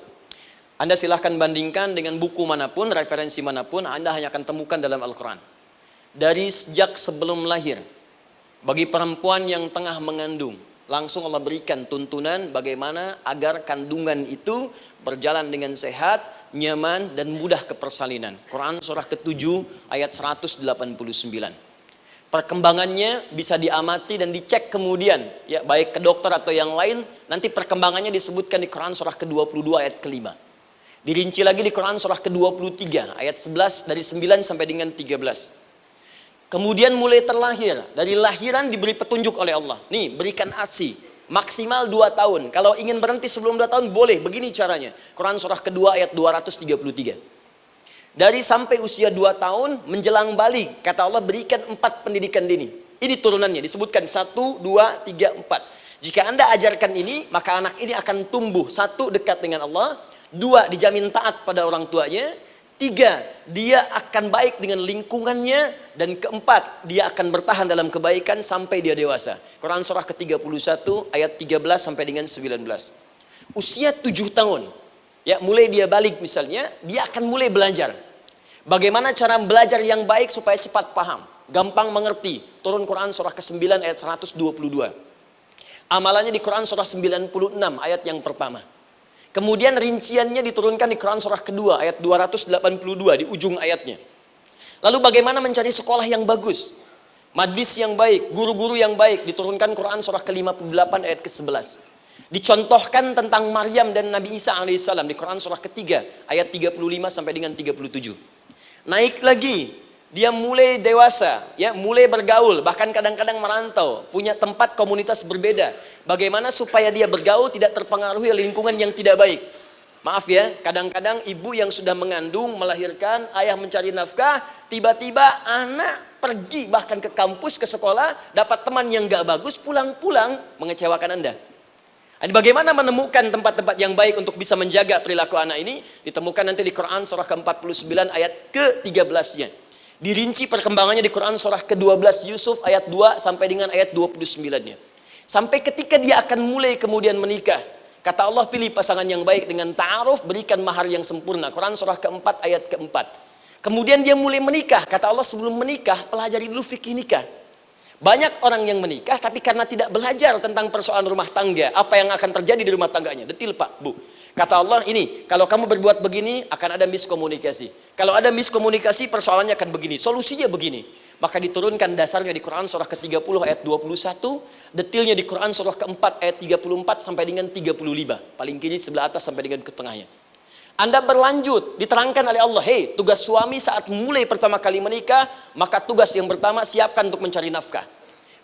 Anda silahkan bandingkan dengan buku manapun, referensi manapun, Anda hanya akan temukan dalam Al-Quran. Dari sejak sebelum lahir, bagi perempuan yang tengah mengandung, langsung Allah berikan tuntunan bagaimana agar kandungan itu berjalan dengan sehat, nyaman, dan mudah ke persalinan. Quran surah ke-7 ayat 189. Perkembangannya bisa diamati dan dicek kemudian, ya, baik ke dokter atau yang lain. Nanti perkembangannya disebutkan di Quran surah ke-22 ayat ke-5. Dirinci lagi di Quran surah ke-23 ayat 11 dari 9 sampai dengan 13. Kemudian mulai terlahir, dari lahiran diberi petunjuk oleh Allah. Nih, berikan ASI maksimal 2 tahun. Kalau ingin berhenti sebelum 2 tahun boleh, begini caranya. Quran surah ke-2 ayat 233. Dari sampai usia 2 tahun menjelang balik, kata Allah berikan 4 pendidikan dini. Ini turunannya, disebutkan 1, 2, 3, 4. Jika Anda ajarkan ini, maka anak ini akan tumbuh. 1, dekat dengan Allah. 2, dijamin taat pada orang tuanya. 3, dia akan baik dengan lingkungannya. Dan 4, dia akan bertahan dalam kebaikan sampai dia dewasa. Quran surah ke-31 ayat 13 sampai dengan 19. Usia 7 tahun. Ya, mulai dia balik misalnya, dia akan mulai belajar. Bagaimana cara belajar yang baik supaya cepat paham, gampang mengerti. Turun Quran surah ke-9 ayat 122. Amalannya di Quran surah 96 ayat yang pertama. Kemudian rinciannya diturunkan di Quran surah kedua ayat 282 di ujung ayatnya. Lalu bagaimana mencari sekolah yang bagus, majlis yang baik, guru-guru yang baik, diturunkan Quran surah ke-58 ayat ke-11. Dicontohkan tentang Maryam dan Nabi Isa alaihissalam di Quran surah ketiga ayat 35 sampai dengan 37. Naik lagi, dia mulai dewasa, ya, mulai bergaul, bahkan kadang-kadang merantau, punya tempat komunitas berbeda. Bagaimana supaya dia bergaul tidak terpengaruhi oleh lingkungan yang tidak baik. Maaf ya, kadang-kadang ibu yang sudah mengandung, melahirkan, ayah mencari nafkah, tiba-tiba anak pergi bahkan ke kampus, ke sekolah, dapat teman yang gak bagus, pulang-pulang mengecewakan Anda. Bagaimana menemukan tempat-tempat yang baik untuk bisa menjaga perilaku anak ini? Ditemukan nanti di Quran surah ke-49 ayat ke-13-nya. Dirinci perkembangannya di Quran surah ke-12 Yusuf ayat 2 sampai dengan ayat 29-nya. Sampai ketika dia akan mulai kemudian menikah. Kata Allah, pilih pasangan yang baik dengan ta'aruf, berikan mahar yang sempurna. Quran surah ke-4 ayat ke-4. Kemudian dia mulai menikah. Kata Allah, sebelum menikah, pelajari dulu fikih nikah. Banyak orang yang menikah, tapi karena tidak belajar tentang persoalan rumah tangga, apa yang akan terjadi di rumah tangganya. Detil Pak, Bu. Kata Allah, ini, kalau kamu berbuat begini, akan ada miskomunikasi. Kalau ada miskomunikasi, persoalannya akan begini. Solusinya begini. Maka diturunkan dasarnya di Quran surah ke-30 ayat 21, detilnya di Quran surah ke-4 ayat 34 sampai dengan 35. Paling kiri sebelah atas sampai dengan ke tengahnya. Anda berlanjut, diterangkan oleh Allah, hei, tugas suami saat mulai pertama kali menikah, maka tugas yang pertama siapkan untuk mencari nafkah.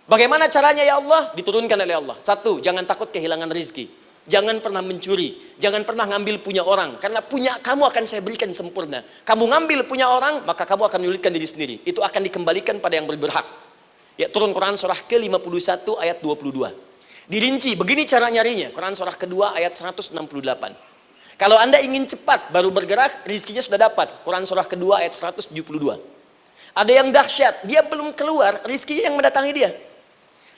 Bagaimana caranya ya Allah? Diturunkan oleh Allah. Satu, jangan takut kehilangan rezeki. Jangan pernah mencuri, jangan pernah ngambil punya orang, karena punya kamu akan saya berikan sempurna. Kamu ngambil punya orang, maka kamu akan menyulitkan diri sendiri. Itu akan dikembalikan pada yang berhak. Ya, turun Quran surah ke-51 ayat 22. Dirinci, begini cara nyarinya. Quran surah kedua ayat 168. Kalau Anda ingin cepat baru bergerak, rizkinya sudah dapat. Quran surah kedua ayat 172. Ada yang dahsyat, dia belum keluar, rizkinya yang mendatangi dia.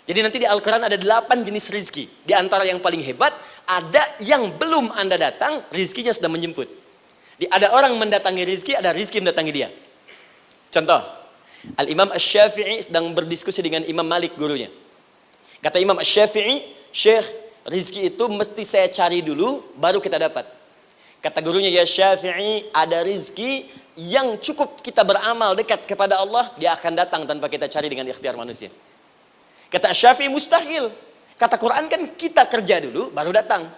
Jadi nanti di Al-Quran ada 8 jenis rizki. Di antara yang paling hebat, ada yang belum Anda datang, rizkinya sudah menjemput. Ada orang mendatangi rizki, ada rizki mendatangi dia. Contoh, Al-Imam Asy-Syafi'i sedang berdiskusi dengan Imam Malik gurunya. Kata Imam Asy-Syafi'i, Syekh, rizki itu mesti saya cari dulu, baru kita dapat. Kata gurunya, ya Syafi'i, ada rizki yang cukup kita beramal dekat kepada Allah, dia akan datang tanpa kita cari dengan ikhtiar manusia. Kata Syafi'i, mustahil. Kata Quran kan kita kerja dulu baru datang.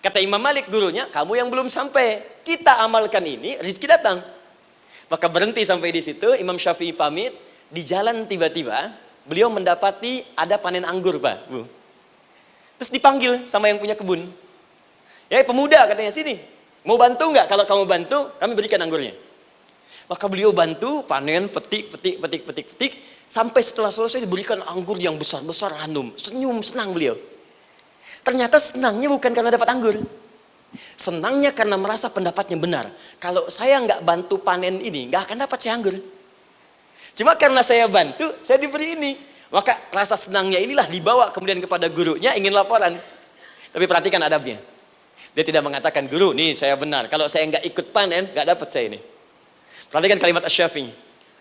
Kata Imam Malik gurunya, kamu yang belum sampai, kita amalkan ini, rizki datang. Maka berhenti sampai di situ. Imam Syafi'i pamit. Di jalan tiba-tiba beliau mendapati ada panen anggur, Pak, Bu. Terus dipanggil sama yang punya kebun. Ya, pemuda katanya, sini, mau bantu nggak? Kalau kamu bantu, kami berikan anggurnya. Maka beliau bantu, panen, petik. Sampai setelah selesai diberikan anggur yang besar-besar, hanum. Senyum, senang beliau. Ternyata senangnya bukan karena dapat anggur. Senangnya karena merasa pendapatnya benar. Kalau saya nggak bantu panen ini, nggak akan dapat saya anggur. Cuma karena saya bantu, saya diberi ini. Maka rasa senangnya inilah dibawa kemudian kepada gurunya, ingin laporan. Tapi perhatikan adabnya. Dia tidak mengatakan, guru, nih saya benar. Kalau saya nggak ikut panen, nggak dapat saya ini. Perhatikan kalimat Asy-Syafi'i.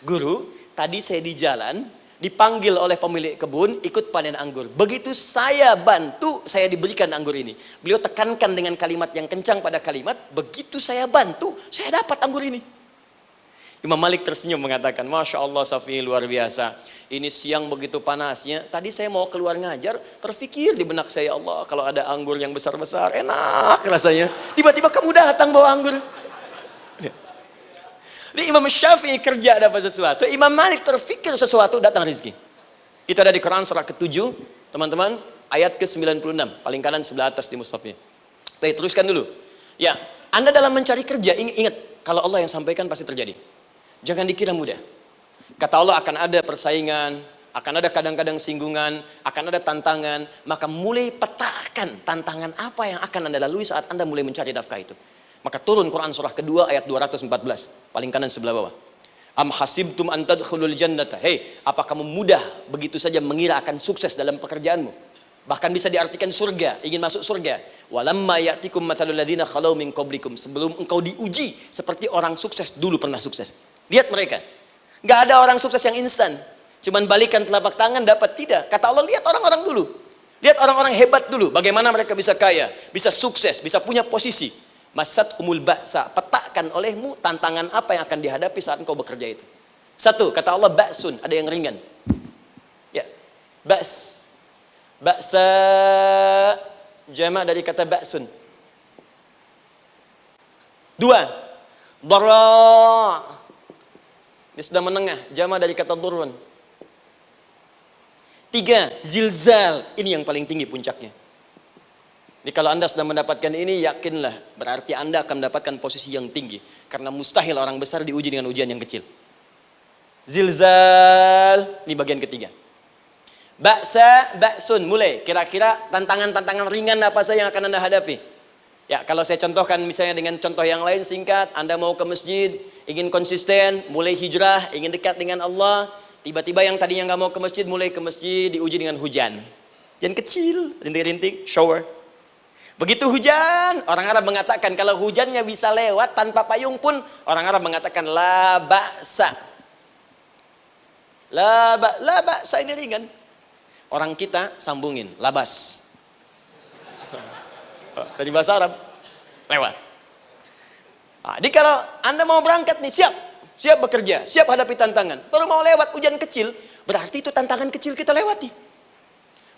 Guru, tadi saya di jalan, dipanggil oleh pemilik kebun, ikut panen anggur. Begitu saya bantu, saya diberikan anggur ini. Beliau tekankan dengan kalimat yang kencang pada kalimat, begitu saya bantu, saya dapat anggur ini. Imam Malik tersenyum mengatakan, Masya Allah Syafi'i, luar biasa. Ini siang begitu panasnya, tadi saya mau keluar ngajar, terfikir di benak saya, Allah, kalau ada anggur yang besar-besar, enak rasanya. Tiba-tiba kamu datang bawa anggur. Jadi Imam Syafi'i kerja dapat sesuatu, Imam Malik terfikir sesuatu, datang rezeki. Itu ada di Quran surah ke-7, teman-teman, ayat ke-96, paling kanan sebelah atas di mushafnya. Baik, teruskan dulu. Ya, Anda dalam mencari kerja, ingat, kalau Allah yang sampaikan pasti terjadi. Jangan dikira mudah. Kata Allah akan ada persaingan, akan ada kadang-kadang singgungan, akan ada tantangan, maka mulai petakan tantangan apa yang akan Anda lalui saat Anda mulai mencari nafkah itu. Maka turun Quran surah kedua ayat 214, paling kanan sebelah bawah. Am hasibtum an tadkhulul jannata. Hei, apa kamu mudah begitu saja mengira akan sukses dalam pekerjaanmu? Bahkan bisa diartikan surga, ingin masuk surga. Walamma ya'tikum mathalul ladzina khalau min qablikum. Sebelum engkau diuji seperti orang sukses dulu pernah sukses. Lihat mereka. Enggak ada orang sukses yang instan. Cuman balikan telapak tangan dapat, tidak. Kata Allah, lihat orang-orang dulu. Lihat orang-orang hebat dulu, bagaimana mereka bisa kaya, bisa sukses, bisa punya posisi. Masat umul ba'sa, petakan olehmu tantangan apa yang akan dihadapi saat engkau bekerja itu. Satu, kata Allah ba'sun, ada yang ringan. Ya, ba's. Ba'sa, jamak dari kata ba'sun. Dua, dara. Dia sudah menengah, jamak dari kata durun. Tiga, zilzal. Ini yang paling tinggi puncaknya. Jadi kalau Anda sudah mendapatkan ini, yakinlah. Berarti Anda akan mendapatkan posisi yang tinggi. Karena mustahil orang besar diuji dengan ujian yang kecil. Zilzal. Ini bagian ketiga. Ba'sa, ba'sun. Mulai. Kira-kira tantangan-tantangan ringan apa saja yang akan Anda hadapi. Ya, kalau saya contohkan misalnya dengan contoh yang lain singkat. Anda mau ke masjid, ingin konsisten, mulai hijrah, ingin dekat dengan Allah. Tiba-tiba yang tadinya nggak mau ke masjid, mulai ke masjid, diuji dengan hujan. Hujan kecil, rintik-rintik, shower. Begitu hujan, orang Arab mengatakan kalau hujannya bisa lewat tanpa payung pun, orang Arab mengatakan la ba'sa. La ba'sa ini ringan. Orang kita sambungin, labas. Dari bahasa Arab, lewat. Nah, jadi kalau Anda mau berangkat nih, siap bekerja, siap hadapi tantangan. Baru mau lewat hujan kecil, berarti itu tantangan kecil kita lewati.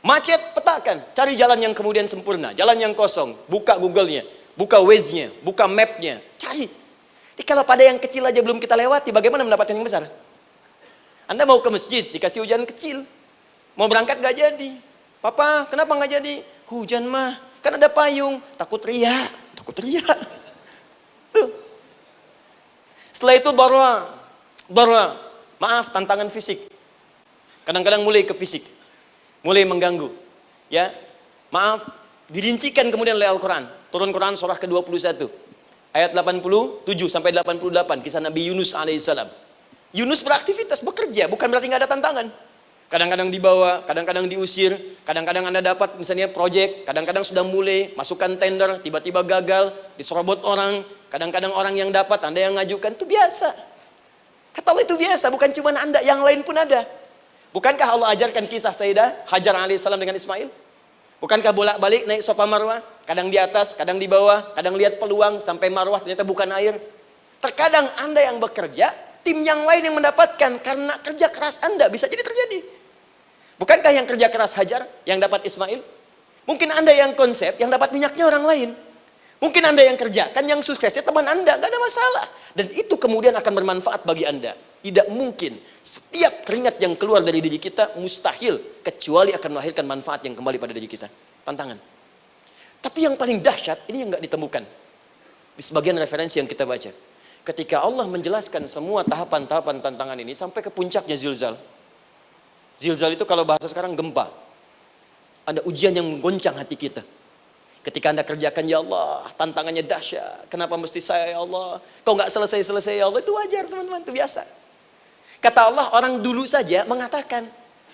Macet, petakan, cari jalan yang kemudian sempurna, jalan yang kosong, buka Google-nya, buka Waze-nya, buka map-nya, cari. Jadi kalau pada yang kecil aja belum kita lewati, bagaimana mendapatkan yang besar? Anda mau ke masjid, dikasih hujan kecil, mau berangkat gak jadi. Papa, kenapa gak jadi? Hujan mah, kan ada payung, takut riak. Tuh. Setelah itu darwa, maaf, tantangan fisik. Kadang-kadang mulai ke fisik, mulai mengganggu. Ya, maaf, dirincikan kemudian oleh Al-Quran. Turun Quran surah ke-21, ayat 87 sampai 88, kisah Nabi Yunus alaihissalam. Yunus beraktivitas, bekerja, bukan berarti nggak ada tantangan. Kadang-kadang dibawa, kadang-kadang diusir, kadang-kadang Anda dapat misalnya proyek, kadang-kadang sudah mulai masukkan tender, tiba-tiba gagal, diserobot orang, kadang-kadang orang yang dapat, Anda yang ngajukan, itu biasa. Kata Allah itu biasa, bukan cuma Anda, yang lain pun ada. Bukankah Allah ajarkan kisah Sayyidah Hajar alaihissalam dengan Ismail? Bukankah bolak-balik naik Safa Marwah, kadang di atas, kadang di bawah, kadang lihat peluang sampai Marwah ternyata bukan air. Terkadang Anda yang bekerja, tim yang lain yang mendapatkan karena kerja keras Anda bisa jadi terjadi. Bukankah yang kerja keras Hajar yang dapat Ismail? Mungkin Anda yang konsep, yang dapat minyaknya orang lain. Mungkin Anda yang kerjakan, yang suksesnya teman Anda, gak ada masalah. Dan itu kemudian akan bermanfaat bagi Anda. Tidak mungkin setiap keringat yang keluar dari diri kita mustahil, kecuali akan melahirkan manfaat yang kembali pada diri kita. Tantangan. Tapi yang paling dahsyat, ini yang gak ditemukan. Di sebagian referensi yang kita baca. Ketika Allah menjelaskan semua tahapan-tahapan tantangan ini, sampai ke puncaknya zilzal. Zilzal itu kalau bahasa sekarang gempa. Ada ujian yang menggoncang hati kita. Ketika Anda kerjakan, ya Allah, tantangannya dahsyat. Kenapa mesti saya, ya Allah? Kau nggak selesai-selesai, ya Allah. Itu wajar, teman-teman. Itu biasa. Kata Allah, orang dulu saja mengatakan,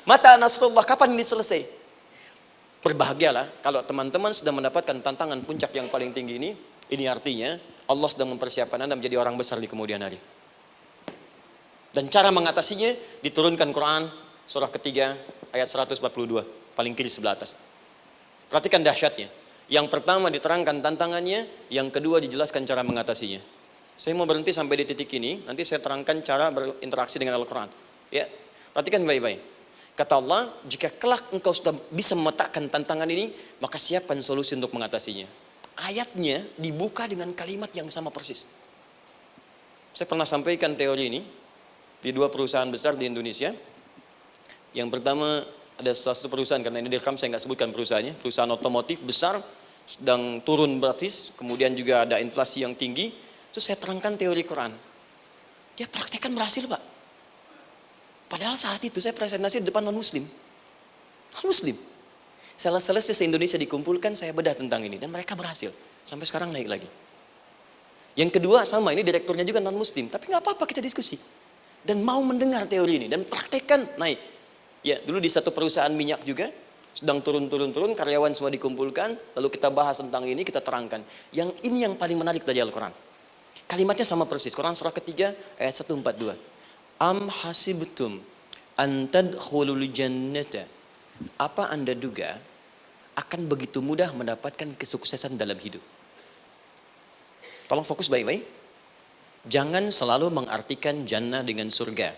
mata nasrullah, kapan ini selesai? Berbahagialah kalau teman-teman sudah mendapatkan tantangan puncak yang paling tinggi ini. Ini artinya, Allah sedang mempersiapkan Anda menjadi orang besar di kemudian hari. Dan cara mengatasinya, diturunkan Quran, surah ketiga, ayat 142. Paling kiri sebelah atas. Perhatikan dahsyatnya. Yang pertama diterangkan tantangannya, yang kedua dijelaskan cara mengatasinya. Saya mau berhenti sampai di titik ini, nanti saya terangkan cara berinteraksi dengan Al-Quran. Ya, perhatikan baik-baik. Kata Allah, jika kelak engkau sudah bisa memetakan tantangan ini, maka siapkan solusi untuk mengatasinya. Ayatnya dibuka dengan kalimat yang sama persis. Saya pernah sampaikan teori ini di dua perusahaan besar di Indonesia. Yang pertama, ada salah satu perusahaan, karena ini direkam saya nggak sebutkan perusahaannya, perusahaan otomotif besar, sedang turun gratis, kemudian juga ada inflasi yang tinggi. Terus saya terangkan teori Quran. Dia praktekkan berhasil, Pak. Padahal saat itu saya presentasi di depan non-muslim. Non-muslim. Sales-sales se-Indonesia dikumpulkan, saya bedah tentang ini. Dan mereka berhasil. Sampai sekarang naik lagi. Yang kedua sama, ini direkturnya juga non-muslim. Tapi nggak apa-apa, kita diskusi. Dan mau mendengar teori ini. Dan praktekkan, naik. Ya, dulu di satu perusahaan minyak juga. Sedang turun, karyawan semua dikumpulkan, lalu kita bahas tentang ini, kita terangkan. Yang ini yang paling menarik dari Al-Quran. Kalimatnya sama persis, Quran surah ketiga, ayat 142. Am hasibtum an tadkhulul jannata. Apa Anda duga, akan begitu mudah mendapatkan kesuksesan dalam hidup. Tolong fokus baik-baik. Jangan selalu mengartikan jannah dengan surga.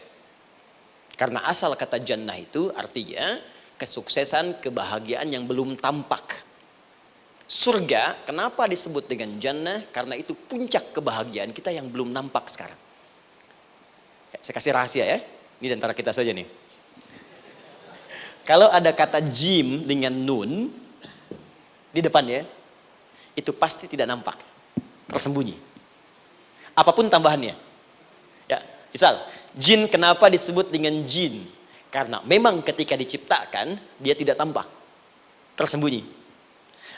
Karena asal kata jannah itu artinya kesuksesan, kebahagiaan yang belum tampak. Surga, kenapa disebut dengan jannah? Karena itu puncak kebahagiaan kita yang belum nampak sekarang. Saya kasih rahasia ya. Ini di antara kita saja nih. Kalau ada kata jim dengan nun di depannya, itu pasti tidak nampak. Tersembunyi. Apapun tambahannya. Ya, misal, jin kenapa disebut dengan jin? Karena memang ketika diciptakan, dia tidak tampak. Tersembunyi.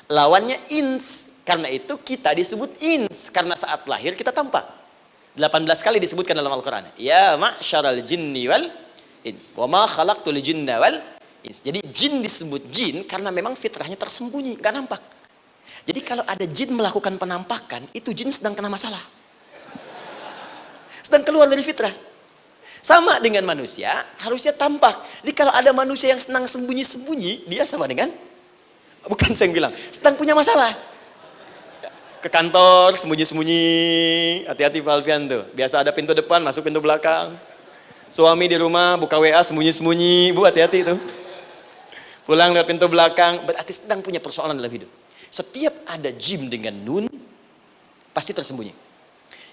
Lawannya ins. Karena itu kita disebut ins. Karena saat lahir kita tampak. 18 kali disebutkan dalam Al-Quran. Ya ma'syaral jinni wal ins. Wa ma khalaqtul jinna wal ins. Jadi jin disebut jin karena memang fitrahnya tersembunyi. Gak nampak. Jadi kalau ada jin melakukan penampakan, itu jin sedang kena masalah. Sedang keluar dari fitrah. Sama dengan manusia, harusnya tampak. Jadi kalau ada manusia yang senang sembunyi-sembunyi, dia sama dengan, bukan saya yang bilang, sedang punya masalah. Ke kantor, sembunyi-sembunyi, hati-hati Pak Alfian tuh. Biasa ada pintu depan, masuk pintu belakang. Suami di rumah, buka WA, sembunyi-sembunyi, Bu hati-hati tuh. Pulang lewat pintu belakang, berarti sedang punya persoalan dalam hidup. Setiap ada jim dengan nun, pasti tersembunyi.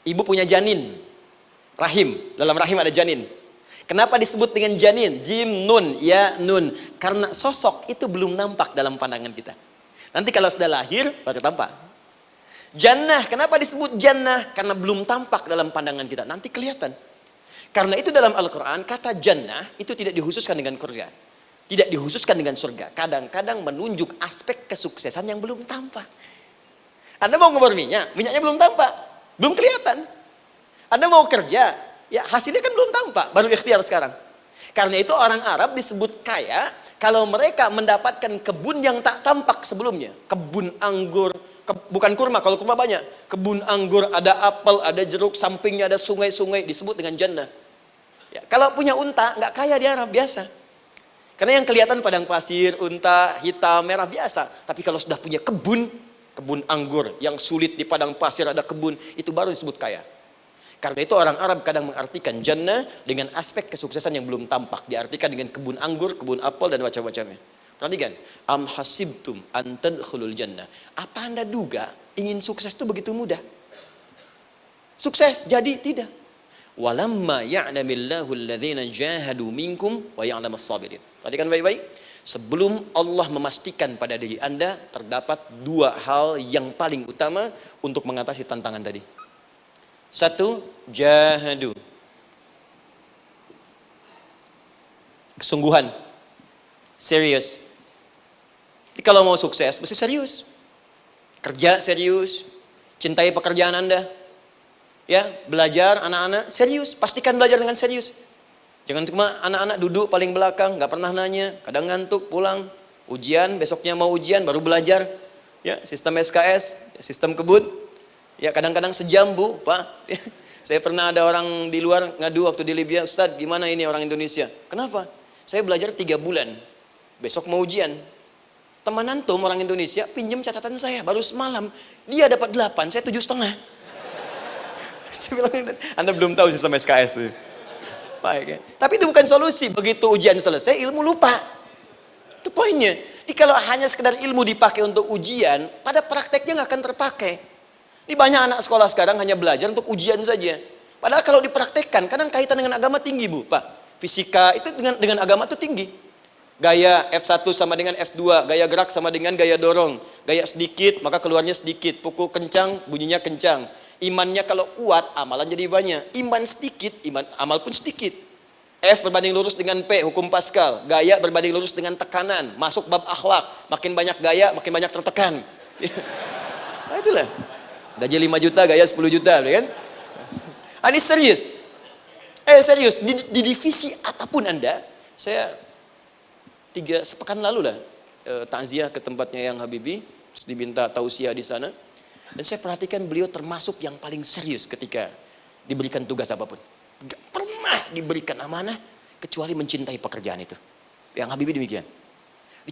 Ibu punya janin, rahim, dalam rahim ada janin. Kenapa disebut dengan janin? Jim, nun, ya, nun. Karena sosok itu belum nampak dalam pandangan kita. Nanti kalau sudah lahir, baru tampak. Jannah, kenapa disebut jannah? Karena belum tampak dalam pandangan kita. Nanti kelihatan. Karena itu dalam Al-Quran, kata jannah itu tidak dikhususkan dengan surga. Tidak dikhususkan dengan surga. Kadang-kadang menunjuk aspek kesuksesan yang belum tampak. Anda mau ngubur minyak, minyaknya belum tampak. Belum kelihatan. Anda mau kerja, ya hasilnya kan belum tampak. Baru ikhtiar sekarang. Karena itu orang Arab disebut kaya kalau mereka mendapatkan kebun yang tak tampak sebelumnya. Kebun anggur, bukan kurma, kalau kurma banyak. Kebun anggur, ada apel, ada jeruk, sampingnya ada sungai-sungai, disebut dengan jannah. Ya, kalau punya unta, nggak kaya di Arab, biasa. Karena yang kelihatan padang pasir, unta, hitam, merah, biasa. Tapi kalau sudah punya kebun anggur, yang sulit di padang pasir ada kebun, itu baru disebut kaya. Karena itu orang Arab kadang mengartikan jannah dengan aspek kesuksesan yang belum tampak. Diartikan dengan kebun anggur, kebun apel, dan macam-macamnya. Perhatikan, am hasibtum an tadkhulul jannah. Apa Anda duga ingin sukses itu begitu mudah? Sukses jadi tidak. Walamma ya'lamillahu alladhina jahadu minkum wa ya'lamas sabirin. Perhatikan baik-baik. Sebelum Allah memastikan pada diri Anda terdapat dua hal yang paling utama untuk mengatasi tantangan tadi. Satu, jahadu. Kesungguhan. Serius. Jadi kalau mau sukses, mesti serius. Kerja serius. Cintai pekerjaan Anda. Ya, belajar anak-anak serius. Pastikan belajar dengan serius. Jangan cuma anak-anak duduk paling belakang, nggak pernah nanya, kadang ngantuk, pulang. Ujian, besoknya mau ujian, baru belajar. Ya, sistem SKS, sistem kebut. Ya, kadang-kadang sejam, Bu, Pak. Saya pernah ada orang di luar ngadu waktu di Libya, Ustadz, gimana ini orang Indonesia? Kenapa? Saya belajar 3 bulan. Besok mau ujian. Teman antum orang Indonesia pinjam catatan saya baru semalam. Dia dapat 8, saya 7,5. Saya bilang, Anda belum tahu sistem SKS itu. Baik, ya. Tapi itu bukan solusi. Begitu ujian selesai, ilmu lupa. Itu poinnya. Jadi kalau hanya sekedar ilmu dipakai untuk ujian, pada prakteknya nggak akan terpakai. Ini banyak anak sekolah sekarang hanya belajar untuk ujian saja. Padahal kalau dipraktekkan, kadang kaitan dengan agama tinggi, Bu, Pak. Fisika itu dengan agama itu tinggi. Gaya F1 sama dengan F2, gaya gerak sama dengan gaya dorong. Gaya sedikit, maka keluarnya sedikit. Pukul kencang, bunyinya kencang. Imannya kalau kuat, amalan jadi banyak. Iman sedikit, amal pun sedikit. F berbanding lurus dengan P, hukum Pascal. Gaya berbanding lurus dengan tekanan. Masuk bab akhlak. Makin banyak gaya, makin banyak tertekan. Nah itulah. Gaji 5 juta, gaya 10 juta. Kan? Ini serius. Serius. Di divisi apapun Anda, saya 3 sepekan lalu lah. Takziah ke tempatnya Yang Habibie. Terus diminta tausiah di sana. Dan saya perhatikan beliau termasuk yang paling serius ketika diberikan tugas apapun. Gak pernah diberikan amanah kecuali mencintai pekerjaan itu. Yang Habibie demikian.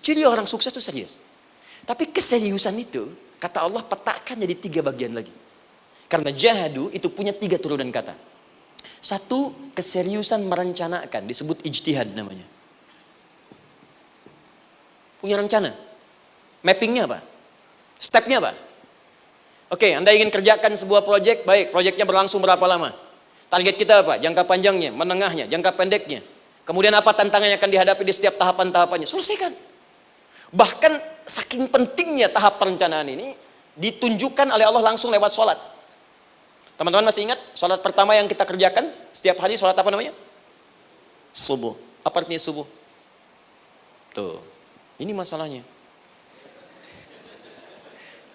Ciri orang sukses itu serius. Tapi keseriusan itu, kata Allah petakan jadi 3 bagian lagi. Karena jahadu itu punya 3 turunan kata. 1, keseriusan merencanakan, disebut ijtihad namanya. Punya rencana. Mappingnya apa? Stepnya apa? Oke, Anda ingin kerjakan sebuah proyek, baik, proyeknya berlangsung berapa lama? Target kita apa? Jangka panjangnya, menengahnya, jangka pendeknya. Kemudian apa tantangan yang akan dihadapi di setiap tahapan-tahapannya? Selesaikan. Bahkan saking pentingnya tahap perencanaan ini ditunjukkan oleh Allah langsung lewat sholat. Teman-teman masih ingat sholat pertama yang kita kerjakan setiap hari, sholat apa namanya? Subuh. Apa artinya subuh? Tuh, ini masalahnya.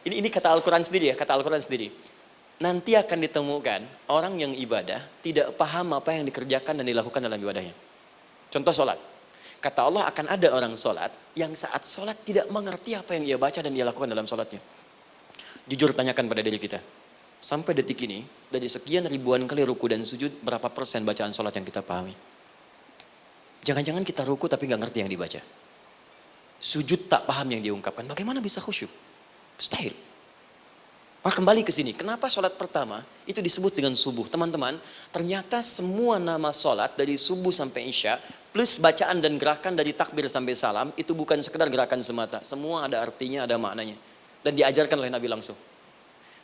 Ini kata Al-Quran sendiri ya, kata Al-Quran sendiri. Nanti akan ditemukan orang yang ibadah tidak paham apa yang dikerjakan dan dilakukan dalam ibadahnya. Contoh sholat. Kata Allah akan ada orang sholat yang saat sholat tidak mengerti apa yang ia baca dan ia lakukan dalam sholatnya. Jujur tanyakan pada diri kita. Sampai detik ini, dari sekian ribuan kali ruku dan sujud, berapa persen bacaan sholat yang kita pahami? Jangan-jangan kita ruku tapi nggak ngerti yang dibaca. Sujud tak paham yang diungkapkan. Bagaimana bisa khusyuk? Mustahil. Maka kembali ke sini, kenapa sholat pertama itu disebut dengan subuh? Teman-teman, ternyata semua nama sholat dari subuh sampai isya, plus bacaan dan gerakan dari takbir sampai salam, itu bukan sekedar gerakan semata. Semua ada artinya, ada maknanya. Dan diajarkan oleh Nabi langsung.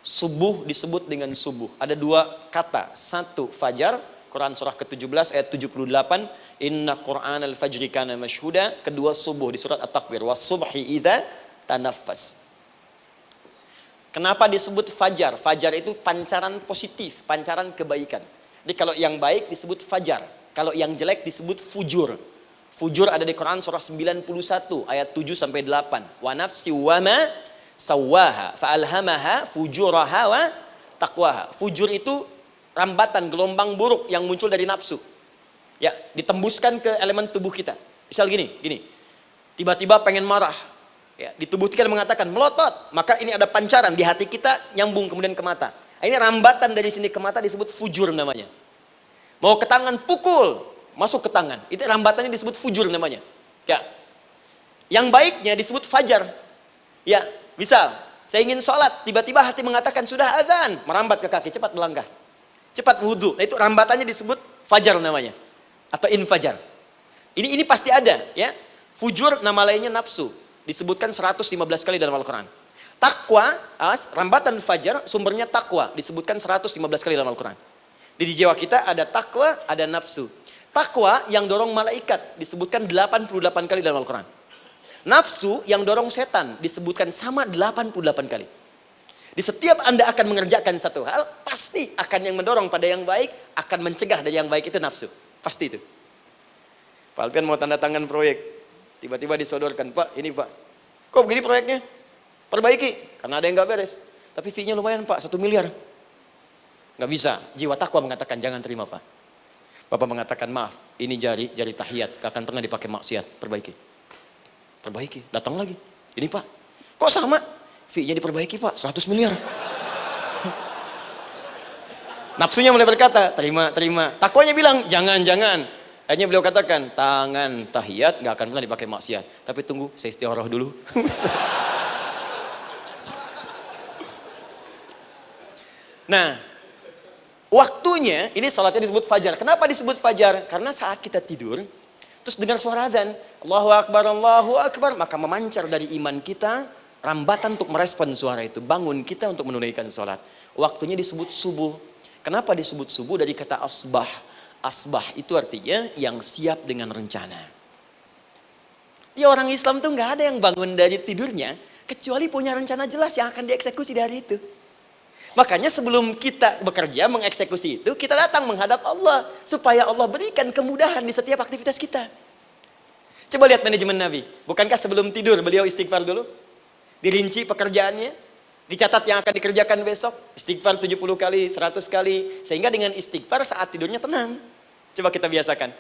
Subuh disebut dengan subuh. Ada 2 kata. 1, fajar, Quran surah ke-17 ayat 78. Inna Qur'an al-fajri kana mashhuda. Kedua, subuh di surat At-Takwir. Wassubhi idha tanaffas. Kenapa disebut fajar? Fajar itu pancaran positif, pancaran kebaikan. Jadi kalau yang baik disebut fajar. Kalau yang jelek disebut fujur. Fujur ada di Quran surah 91 ayat 7 sampai 8. Wa nafsi wa ma sawwaha fa'alhamaha fujuraha wa taqwaha. Fujur itu rambatan, gelombang buruk yang muncul dari nafsu. Ya, ditembuskan ke elemen tubuh kita. Misal gini. Tiba-tiba pengen marah. Ya, di tubuh kita mengatakan melotot, maka ini ada pancaran di hati kita nyambung kemudian ke mata. Ini rambatan dari sini ke mata disebut fujur namanya. Mau ke tangan pukul, masuk ke tangan. Itu rambatannya disebut fujur namanya. Ya. Yang baiknya disebut fajar. Ya, misal saya ingin sholat, tiba-tiba hati mengatakan sudah azan, merambat ke kaki, cepat melangkah. Cepat wudhu. Nah, itu rambatannya disebut fajar namanya. Atau infajar. Ini pasti ada, ya. Fujur nama lainnya nafsu. Disebutkan 115 kali dalam Al-Quran. Takwa, rambatan fajar, sumbernya takwa. Disebutkan 115 kali dalam Al-Quran. Di jiwa kita ada takwa, ada nafsu. Takwa yang dorong malaikat, disebutkan 88 kali dalam Al-Quran. Nafsu yang dorong setan, disebutkan sama 88 kali. Di setiap Anda akan mengerjakan satu hal, pasti akan yang mendorong pada yang baik, akan mencegah dari yang baik itu nafsu. Pasti itu. Pak Alpian mau tanda tangan proyek. Tiba-tiba disodorkan, Pak, ini Pak. Kok begini proyeknya? Perbaiki, karena ada yang gak beres. Tapi fee-nya lumayan Pak, 1 miliar. Gak bisa, jiwa takwa mengatakan jangan terima Pak. Bapak mengatakan maaf, ini jari tahiyat, gak akan pernah dipakai maksiat, perbaiki, datang lagi. Ini Pak, kok sama? Fee-nya diperbaiki Pak, 100 miliar. Nafsunya mulai berkata, terima. Takwanya bilang, jangan. Akhirnya beliau katakan, tangan tahiyat gak akan pernah dipakai maksiat. Tapi tunggu, saya istighfar dulu. Nah, waktunya, ini salatnya disebut fajar. Kenapa disebut fajar? Karena saat kita tidur, terus dengar suara azan, Allahu Akbar, maka memancar dari iman kita, rambatan untuk merespon suara itu. Bangun kita untuk menunaikan salat. Waktunya disebut subuh. Kenapa disebut subuh? Dari kata asbah. Asbah itu artinya yang siap dengan rencana. Dia orang Islam tuh nggak ada yang bangun dari tidurnya kecuali punya rencana jelas yang akan dieksekusi di hari itu. Makanya sebelum kita bekerja mengeksekusi itu, kita datang menghadap Allah supaya Allah berikan kemudahan di setiap aktivitas kita. Coba lihat manajemen Nabi. Bukankah sebelum tidur beliau istighfar dulu? Dirinci pekerjaannya, dicatat yang akan dikerjakan besok, istighfar 70 kali, 100 kali, sehingga dengan istighfar saat tidurnya tenang. Coba kita biasakan.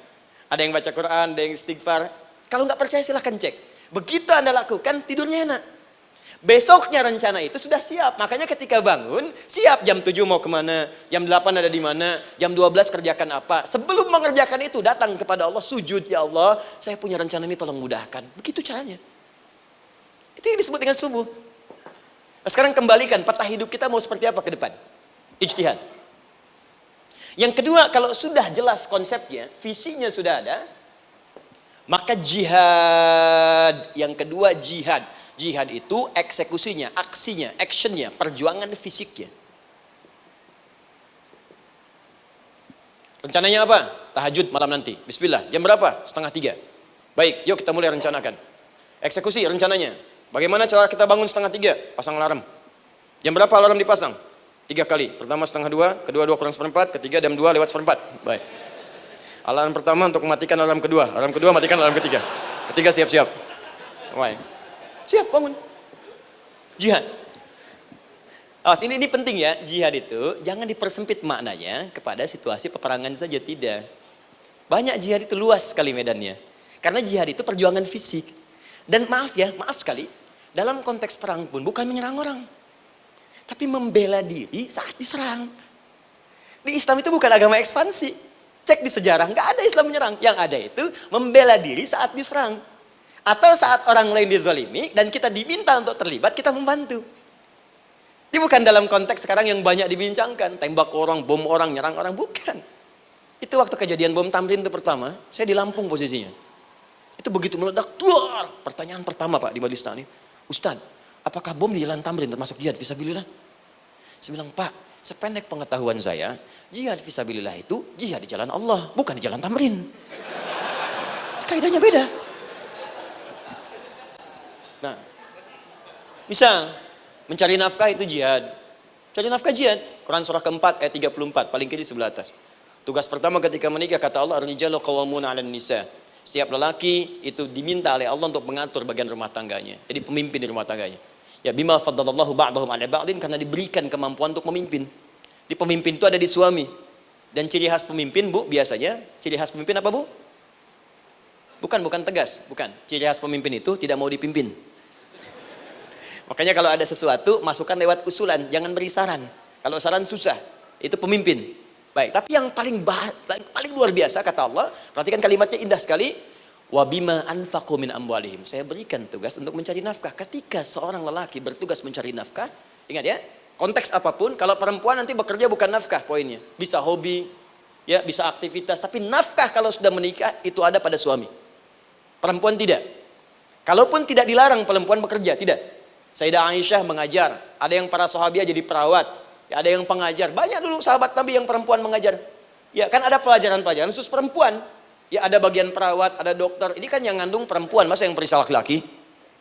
Ada yang baca Quran, ada yang istighfar. Kalau nggak percaya silahkan cek. Begitu Anda lakukan, tidurnya enak. Besoknya rencana itu sudah siap. Makanya ketika bangun, siap jam 7 mau kemana, jam 8 ada di mana, jam 12 kerjakan apa. Sebelum mengerjakan itu, datang kepada Allah, sujud, ya Allah, saya punya rencana ini tolong mudahkan. Begitu caranya. Itu yang disebut dengan subuh. Nah, sekarang kembalikan peta hidup kita mau seperti apa ke depan. Ijtihad. Yang kedua, kalau sudah jelas konsepnya, visinya sudah ada, maka jihad. Yang kedua jihad. Jihad itu eksekusinya, aksinya, actionnya, perjuangan fisiknya. Rencananya apa? Tahajud malam nanti. Bismillah. Jam berapa? 2:30. Baik, yuk kita mulai rencanakan. Eksekusi rencananya. Bagaimana cara kita bangun 2:30? Pasang alarm. Jam berapa alarm dipasang? 3 kali. Pertama 1:30, kedua 2:45, ketiga jam 2:04. Baik. Alarm pertama untuk mematikan alarm kedua. Alarm kedua matikan alarm ketiga. Ketiga siap-siap. Baik. Siap bangun. Jihad. Awas, ini penting ya, jihad itu jangan dipersempit maknanya kepada situasi peperangan saja, tidak. Banyak jihad itu luas sekali medannya. Karena jihad itu perjuangan fisik. Dan maaf sekali, dalam konteks perang pun bukan menyerang orang. Tapi membela diri saat diserang. Di Islam itu bukan agama ekspansi. Cek di sejarah, nggak ada Islam menyerang. Yang ada itu membela diri saat diserang. Atau saat orang lain dizalimi dan kita diminta untuk terlibat, kita membantu. Ini bukan dalam konteks sekarang yang banyak dibincangkan. Tembak orang, bom orang, nyerang orang. Bukan. Itu waktu kejadian bom Tamrin itu pertama, saya di Lampung posisinya. Itu begitu meledak, duar. Pertanyaan pertama Pak di Majelis Taklim, Ustadz, apakah bom di Jalan Tamrin termasuk jihad fisabilillah? Saya bilang, Pak, sependek pengetahuan saya, jihad fisabilillah itu jihad di jalan Allah, bukan di Jalan Tamrin. Kaidahnya beda. Nah, misal mencari nafkah itu jihad. Cari nafkah jihad. Quran surah keempat ayat 34, paling kiri sebelah atas. Tugas pertama ketika menikah kata Allah, ar-rijalu qawwamuna 'alan nisa. Setiap lelaki itu diminta oleh Allah untuk mengatur bagian rumah tangganya. Jadi pemimpin di rumah tangganya. Ya bima faddalallahu ba'dahum 'ala ba'din, karena diberikan kemampuan untuk memimpin. Di pemimpin itu ada di suami. Dan ciri khas pemimpin, Bu, biasanya ciri khas pemimpin apa, Bu? Bukan tegas, bukan. Ciri khas pemimpin itu tidak mau dipimpin. Makanya kalau ada sesuatu, masukkan lewat usulan, jangan beri saran. Kalau saran susah, itu pemimpin. Baik, tapi yang paling luar biasa kata Allah, perhatikan kalimatnya indah sekali. Wa bima anfaqu min amwalihim. Saya berikan tugas untuk mencari nafkah. Ketika seorang lelaki bertugas mencari nafkah, ingat ya, konteks apapun, kalau perempuan nanti bekerja bukan nafkah poinnya. Bisa hobi, ya, bisa aktivitas, tapi nafkah kalau sudah menikah itu ada pada suami. Perempuan tidak. Kalaupun tidak dilarang perempuan bekerja, tidak. Sayyidah Aisyah mengajar, ada yang para sahabiah jadi perawat, ya, ada yang pengajar. Banyak dulu sahabat Nabi yang perempuan mengajar. Ya, kan ada pelajaran-pelajaran khusus perempuan. Ya, ada bagian perawat, ada dokter. Ini kan yang ngandung perempuan, masa yang periksa laki-laki?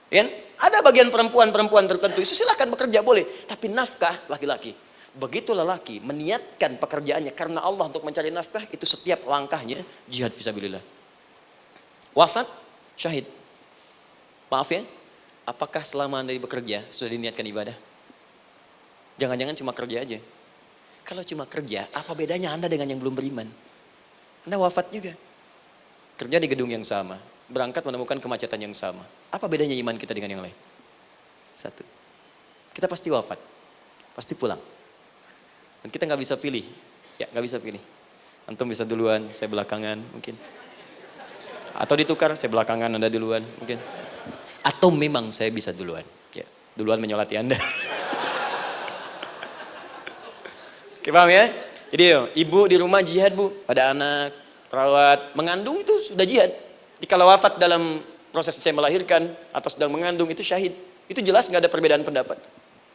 Ya, ada bagian perempuan tertentu, itu silahkan bekerja boleh. Tapi nafkah laki-laki. Begitu lelaki meniatkan pekerjaannya karena Allah untuk mencari nafkah, itu setiap langkahnya jihad fisabilillah. Wafat, syahid. Maaf ya. Apakah selama Anda bekerja sudah diniatkan ibadah? Jangan-jangan cuma kerja aja. Kalau cuma kerja, apa bedanya Anda dengan yang belum beriman? Anda wafat juga. Kerja di gedung yang sama. Berangkat menemukan kemacetan yang sama. Apa bedanya iman kita dengan yang lain? Satu. Kita pasti wafat. Pasti pulang. Dan kita nggak bisa pilih. Ya, nggak bisa pilih. Antum bisa duluan, saya belakangan mungkin. Atau ditukar, saya belakangan, Anda duluan mungkin. Atau memang saya bisa duluan. Ya, duluan menyolati Anda. Oke, paham ya? Jadi ibu di rumah jihad, Bu. Ada anak, perawat, mengandung itu sudah jihad. Jadi kalau wafat dalam proses saya melahirkan atau sedang mengandung itu syahid. Itu jelas nggak ada perbedaan pendapat.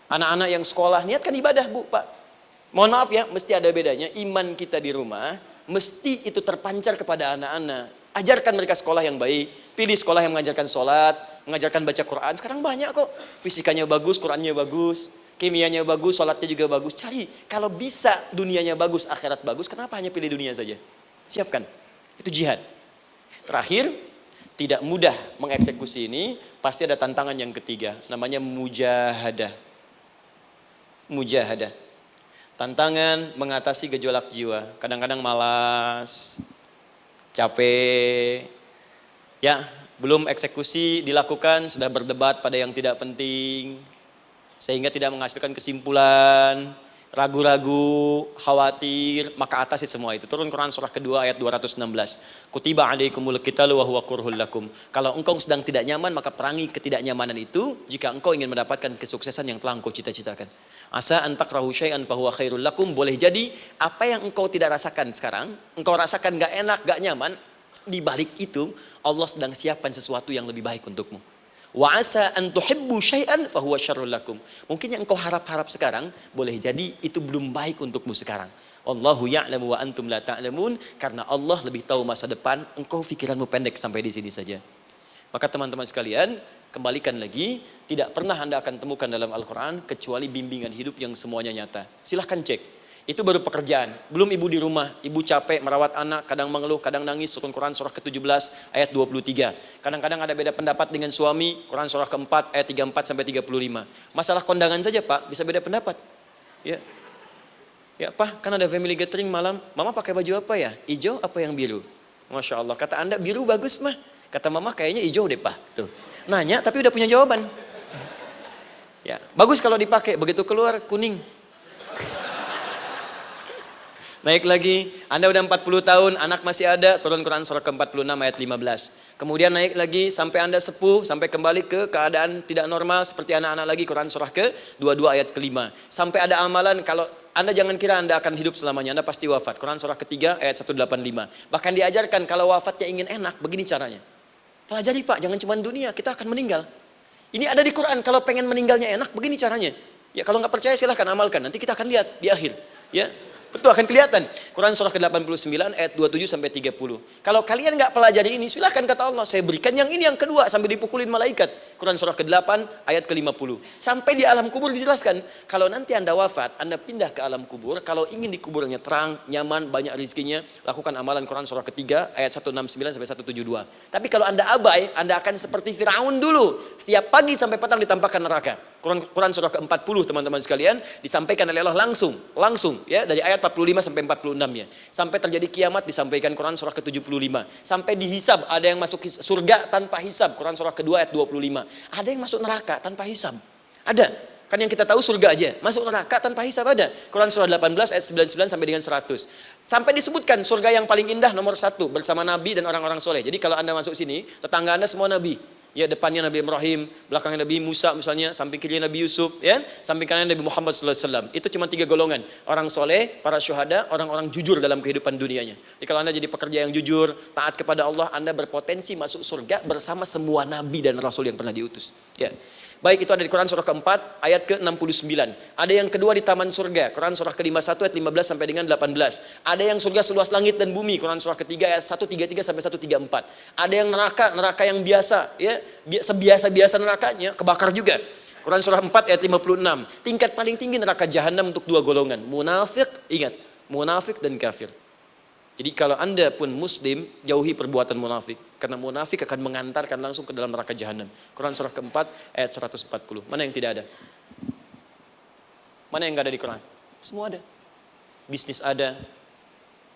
Anak-anak yang sekolah niatkan ibadah, Bu, Pak. Mohon maaf ya, mesti ada bedanya. Iman kita di rumah mesti itu terpancar kepada anak-anak. Ajarkan mereka sekolah yang baik. Pilih sekolah yang mengajarkan sholat, mengajarkan baca Quran. Sekarang banyak kok. Fisikanya bagus, Qurannya bagus, kimianya bagus, sholatnya juga bagus. Cari. Kalau bisa dunianya bagus, akhirat bagus, kenapa hanya pilih dunia saja? Siapkan. Itu jihad. Terakhir, tidak mudah mengeksekusi ini. Pasti ada tantangan yang ketiga. Namanya mujahadah. Mujahadah. Tantangan mengatasi gejolak jiwa. Kadang-kadang malas, capek, ya, belum eksekusi dilakukan, sudah berdebat pada yang tidak penting, sehingga tidak menghasilkan kesimpulan, ragu-ragu, khawatir, maka atasi semua itu. Turun Quran surah kedua ayat 216. Kutiba alaikumul qitalu wa huwa kurhul lakum. Kalau engkau sedang tidak nyaman, maka perangi ketidaknyamanan itu jika engkau ingin mendapatkan kesuksesan yang telah engkau cita-citakan. Asa an takrahu syai'an fa huwa khairul lakum. Boleh jadi apa yang engkau tidak rasakan sekarang, engkau rasakan gak enak, gak nyaman, di balik itu Allah sedang siapkan sesuatu yang lebih baik untukmu. Wa asa an tuhibbu syai'an fa huwa syarrul lakum. Mungkin yang engkau harap-harap sekarang boleh jadi itu belum baik untukmu sekarang. Wallahu ya'lamu wa antum la ta'lamun. Karena Allah lebih tahu masa depan, engkau pikiranmu pendek sampai di sini saja. Maka teman-teman sekalian, kembalikan lagi, tidak pernah Anda akan temukan dalam Al-Qur'an kecuali bimbingan hidup yang semuanya nyata. Silahkan cek. Itu baru pekerjaan. Belum ibu di rumah, ibu capek merawat anak, kadang mengeluh, kadang nangis. Turun Quran surah ke-17 ayat 23. Kadang-kadang ada beda pendapat dengan suami, Quran surah ke-4 ayat 34 sampai 35. Masalah kondangan saja Pak, bisa beda pendapat. Ya. Ya Pak, kan ada family gathering malam, Mama pakai baju apa ya? Hijau apa yang biru? Masya Allah, kata Anda biru bagus mah. Kata Mama kayaknya hijau deh Pak. Tuh. Nanya tapi udah punya jawaban. Ya, bagus kalau dipakai, begitu keluar kuning. Naik lagi, Anda udah 40 tahun, anak masih ada, turun Quran surah ke-46 ayat 15. Kemudian naik lagi sampai Anda sepuh, sampai kembali ke keadaan tidak normal seperti anak-anak lagi, Quran surah ke-22 ayat ke-5. Sampai ada amalan, kalau Anda jangan kira Anda akan hidup selamanya, Anda pasti wafat. Quran surah ke-3 ayat 185. Bahkan diajarkan kalau wafatnya ingin enak, begini caranya. Pelajari Pak, jangan cuma dunia, kita akan meninggal. Ini ada di Quran, kalau pengen meninggalnya enak, begini caranya. Ya kalau nggak percaya silahkan amalkan, nanti kita akan lihat di akhir. Ya. Betul akan kelihatan. Quran surah ke-89 ayat 27 sampai 30. Kalau kalian nggak pelajari ini, silakan kata Allah, saya berikan yang ini yang kedua sambil dipukulin malaikat. Quran surah ke-8 ayat ke-50. Sampai di alam kubur dijelaskan, kalau nanti Anda wafat, Anda pindah ke alam kubur, kalau ingin di kuburnya terang, nyaman, banyak rezekinya, lakukan amalan Quran surah ke-3 ayat 169 sampai 172. Tapi kalau Anda abai, Anda akan seperti Firaun dulu. Setiap pagi sampai petang ditampakkan neraka. Quran surah ke-40 teman-teman sekalian disampaikan oleh Allah langsung ya dari ayat 45 sampai 46 ya. Sampai terjadi kiamat disampaikan Quran surah ke-75. Sampai dihisab ada yang masuk surga tanpa hisab, Quran surah ke-2 ayat 25. Ada yang masuk neraka tanpa hisab. Ada. Kan yang kita tahu surga aja, masuk neraka tanpa hisab ada. Quran surah 18 ayat 99 sampai dengan 100. Sampai disebutkan surga yang paling indah nomor 1 bersama Nabi dan orang-orang soleh. Jadi kalau Anda masuk sini, tetangga Anda semua Nabi. Ya depannya Nabi Ibrahim, belakangnya Nabi Musa misalnya, samping kirinya Nabi Yusuf, ya, samping kanan Nabi Muhammad SAW. Itu cuma 3 golongan, orang soleh, para syuhada, orang-orang jujur dalam kehidupan dunianya. Jadi kalau Anda jadi pekerja yang jujur, taat kepada Allah, Anda berpotensi masuk surga bersama semua Nabi dan Rasul yang pernah diutus. Ya. Baik, itu ada di Quran surah ke-4 ayat ke-69. Ada yang kedua di taman surga, Quran surah ke-51 ayat 15 sampai dengan 18. Ada yang surga seluas langit dan bumi, Quran surah ke-3 ayat 133 sampai 134. Ada yang neraka yang biasa, ya, sebiasa-biasa nerakanya kebakar juga. Quran surah 4 ayat 56. Tingkat paling tinggi neraka jahanam untuk 2 golongan, munafik, ingat, munafik dan kafir. Jadi kalau Anda pun muslim, jauhi perbuatan munafik. Karena munafik akan mengantarkan langsung ke dalam neraka jahanam. Quran surah ke-4 ayat 140. Mana yang tidak ada? Mana yang nggak ada di Quran? Semua ada. Bisnis ada,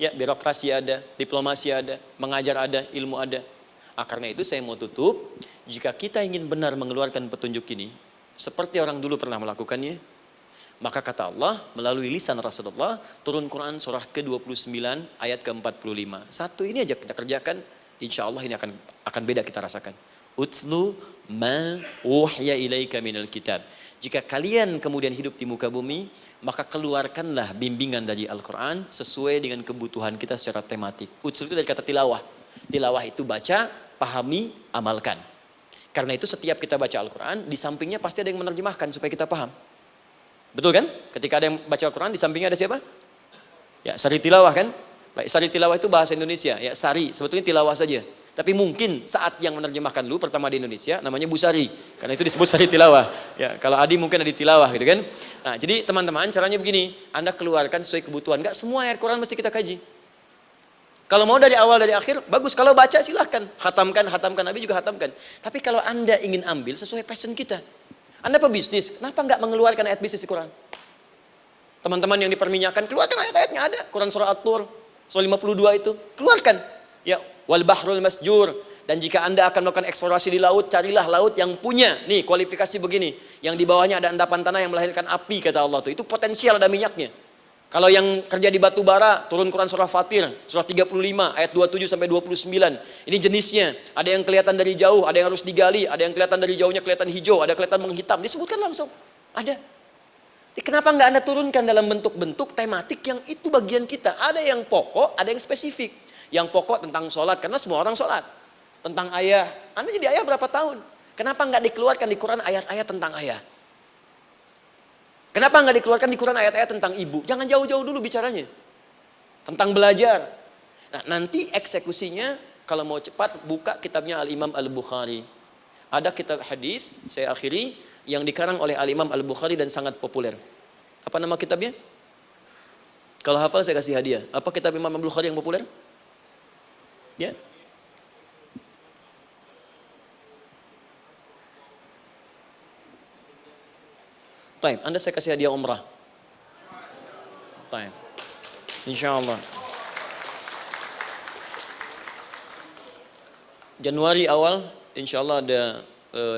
ya birokrasi ada, diplomasi ada, mengajar ada, ilmu ada. Karena itu saya mau tutup, jika kita ingin benar mengeluarkan petunjuk ini, seperti orang dulu pernah melakukannya, maka kata Allah melalui lisan Rasulullah, turun Quran surah ke-29 ayat ke-45. Satu ini aja kita kerjakan, insya Allah ini akan beda kita rasakan. Utslu ma uhya ilaika minal kitab. Jika kalian kemudian hidup di muka bumi, maka keluarkanlah bimbingan dari Al-Quran sesuai dengan kebutuhan kita secara tematik. Utslu itu dari kata tilawah. Tilawah itu baca, pahami, amalkan. Karena itu setiap kita baca Al-Quran, di sampingnya pasti ada yang menerjemahkan supaya kita paham. Betul kan? Ketika ada yang baca Al-Quran, di sampingnya ada siapa? Ya, sari tilawah kan? Baik, sari tilawah itu bahasa Indonesia. Ya, sari, sebetulnya tilawah saja. Tapi mungkin saat yang menerjemahkan dulu pertama di Indonesia, namanya Bu Sari. Karena itu disebut sari tilawah. Ya, kalau Adi mungkin ada di tilawah gitu kan? Nah, jadi teman-teman, caranya begini. Anda keluarkan sesuai kebutuhan. Enggak semua ayat Quran mesti kita kaji. Kalau mau dari awal, dari akhir, bagus. Kalau baca silahkan. Hatamkan, Nabi juga hatamkan. Tapi kalau Anda ingin ambil sesuai passion kita. Anda pebisnis, kenapa nggak mengeluarkan ayat bisnis di Quran? Teman-teman yang diperminyakan, keluarkan ayat-ayatnya ada. Quran surah At-Tur, surah 52 itu, keluarkan. Ya, wal bahrul masjur, Dan jika Anda akan melakukan eksplorasi di laut, carilah laut yang punya nih kualifikasi begini, yang di bawahnya ada endapan tanah yang melahirkan api, kata Allah tuh. Itu potensial ada minyaknya. Kalau yang kerja di batu bara, turun Quran surah Fatir, surah 35 ayat 27 sampai 29. Ini jenisnya. Ada yang kelihatan dari jauh, ada yang harus digali, ada yang kelihatan dari jauhnya kelihatan hijau, ada kelihatan menghitam. Disebutkan langsung. Ada. Jadi kenapa nggak Anda turunkan dalam bentuk-bentuk tematik yang itu bagian kita? Ada yang pokok, ada yang spesifik. Yang pokok tentang sholat, karena semua orang sholat. Tentang ayah. Anda jadi ayah berapa tahun? Kenapa nggak dikeluarkan di Quran ayat-ayat tentang ayah? Kenapa nggak dikeluarkan di Quran ayat-ayat tentang ibu? Jangan jauh-jauh dulu bicaranya. Tentang belajar. Nah, nanti eksekusinya kalau mau cepat buka kitabnya Al-Imam Al-Bukhari. Ada kitab hadis, saya akhiri, yang dikarang oleh Al-Imam Al-Bukhari dan sangat populer. Apa nama kitabnya? Kalau hafal saya kasih hadiah. Apa kitab Imam Al-Bukhari yang populer? Ya. Baik, Anda saya kasih hadiah umrah. Baik. Insyaallah. Januari awal, insyaallah ada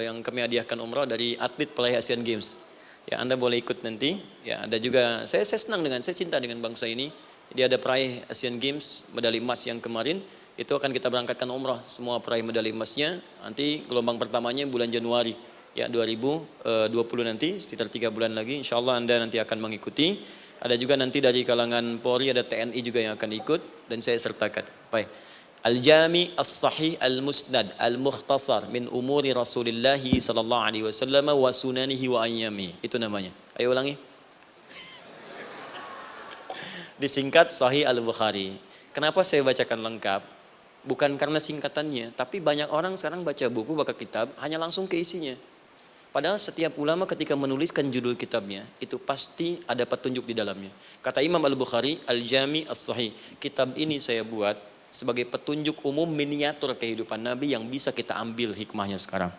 yang kami hadiahkan umrah dari atlet peraih Asian Games. Ya, Anda boleh ikut nanti. Ya, ada juga saya senang saya cinta dengan bangsa ini. Dia ada peraih Asian Games medali emas yang kemarin. Itu akan kita berangkatkan umrah semua peraih medali emasnya. Nanti gelombang pertamanya bulan Januari. Ya 2020 nanti sekitar 3 bulan lagi insyaallah Anda nanti akan mengikuti. Ada juga nanti dari kalangan Polri, ada TNI juga yang akan ikut dan saya sertakan. Baik. Al-Jami As-Sahih Al-Musnad Al-Mukhtasar min umuri Rasulillah sallallahu alaihi wasallam wa sunanihi wa ayyami. Itu namanya. Ayo ulangi. Disingkat Sahih Al-Bukhari. Kenapa saya bacakan lengkap? Bukan karena singkatannya, tapi banyak orang sekarang baca buku, baca kitab hanya langsung ke isinya. Padahal setiap ulama ketika menuliskan judul kitabnya, itu pasti ada petunjuk di dalamnya. Kata Imam Al-Bukhari, Al-Jami As-Sahih. Kitab ini saya buat sebagai petunjuk umum miniatur kehidupan Nabi yang bisa kita ambil hikmahnya sekarang.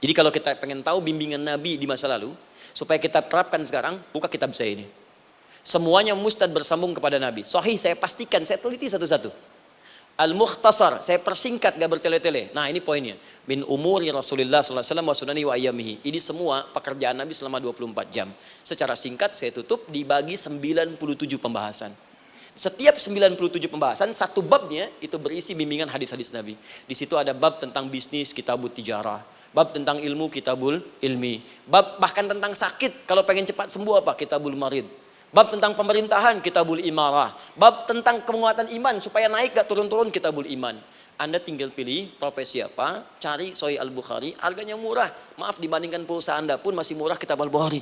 Jadi kalau kita pengen tahu bimbingan Nabi di masa lalu, supaya kita terapkan sekarang, buka kitab saya ini. Semuanya mustad bersambung kepada Nabi. Sahih saya pastikan, saya teliti satu-satu. Al-Mukhtasar, saya persingkat gak bertele-tele. Nah ini poinnya. Min umuri Rasulullah SAW wa sunani wa ayyamihi. Ini semua pekerjaan Nabi selama 24 jam. Secara singkat saya tutup dibagi 97 pembahasan. Setiap 97 pembahasan, satu babnya itu berisi bimbingan hadis-hadis Nabi. Di situ ada bab tentang bisnis, kitabut tijarah. Bab tentang ilmu, kitabul ilmi. Bab bahkan tentang sakit, kalau pengen cepat sembuh apa? Kitabul marid. Bab tentang pemerintahan, kitabul imarah. Bab tentang penguatan iman, supaya naik gak turun-turun, kitabul iman. Anda tinggal pilih profesi apa, cari Sahih Al-Bukhari, harganya murah. Maaf, dibandingkan pulsa Anda pun masih murah kitab Al-Bukhari.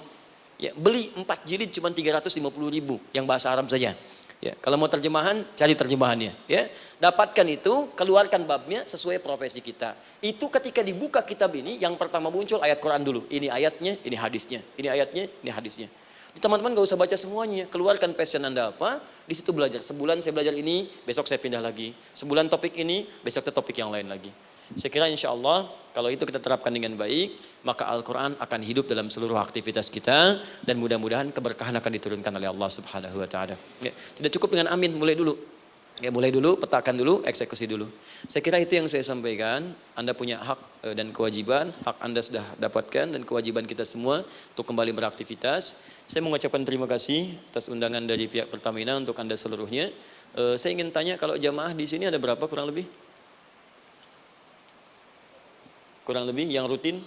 Ya, beli 4 jilid cuma 350.000 yang bahasa Arab saja. Ya, kalau mau terjemahan, cari terjemahannya. Ya, dapatkan itu, keluarkan babnya sesuai profesi kita. Itu ketika dibuka kitab ini, yang pertama muncul ayat Quran dulu. Ini ayatnya, ini hadisnya. Ini ayatnya, ini hadisnya. Teman-teman gak usah baca semuanya, keluarkan passion Anda apa, di situ belajar. Sebulan saya belajar ini, besok saya pindah lagi. Sebulan topik ini, besok ke topik yang lain lagi. Saya kira insya Allah kalau itu kita terapkan dengan baik, maka Al-Quran akan hidup dalam seluruh aktivitas kita dan mudah-mudahan keberkahan akan diturunkan oleh Allah Subhanahu Wa Taala. Ya, tidak cukup dengan amin, mulai dulu. Ya, mulai dulu, petakan dulu, eksekusi dulu. Saya kira itu yang saya sampaikan. Anda punya hak dan kewajiban, hak Anda sudah dapatkan dan kewajiban kita semua untuk kembali beraktivitas. Saya mengucapkan terima kasih atas undangan dari pihak Pertamina untuk Anda seluruhnya. Saya ingin tanya, kalau jamaah di sini ada berapa kurang lebih? Kurang lebih yang rutin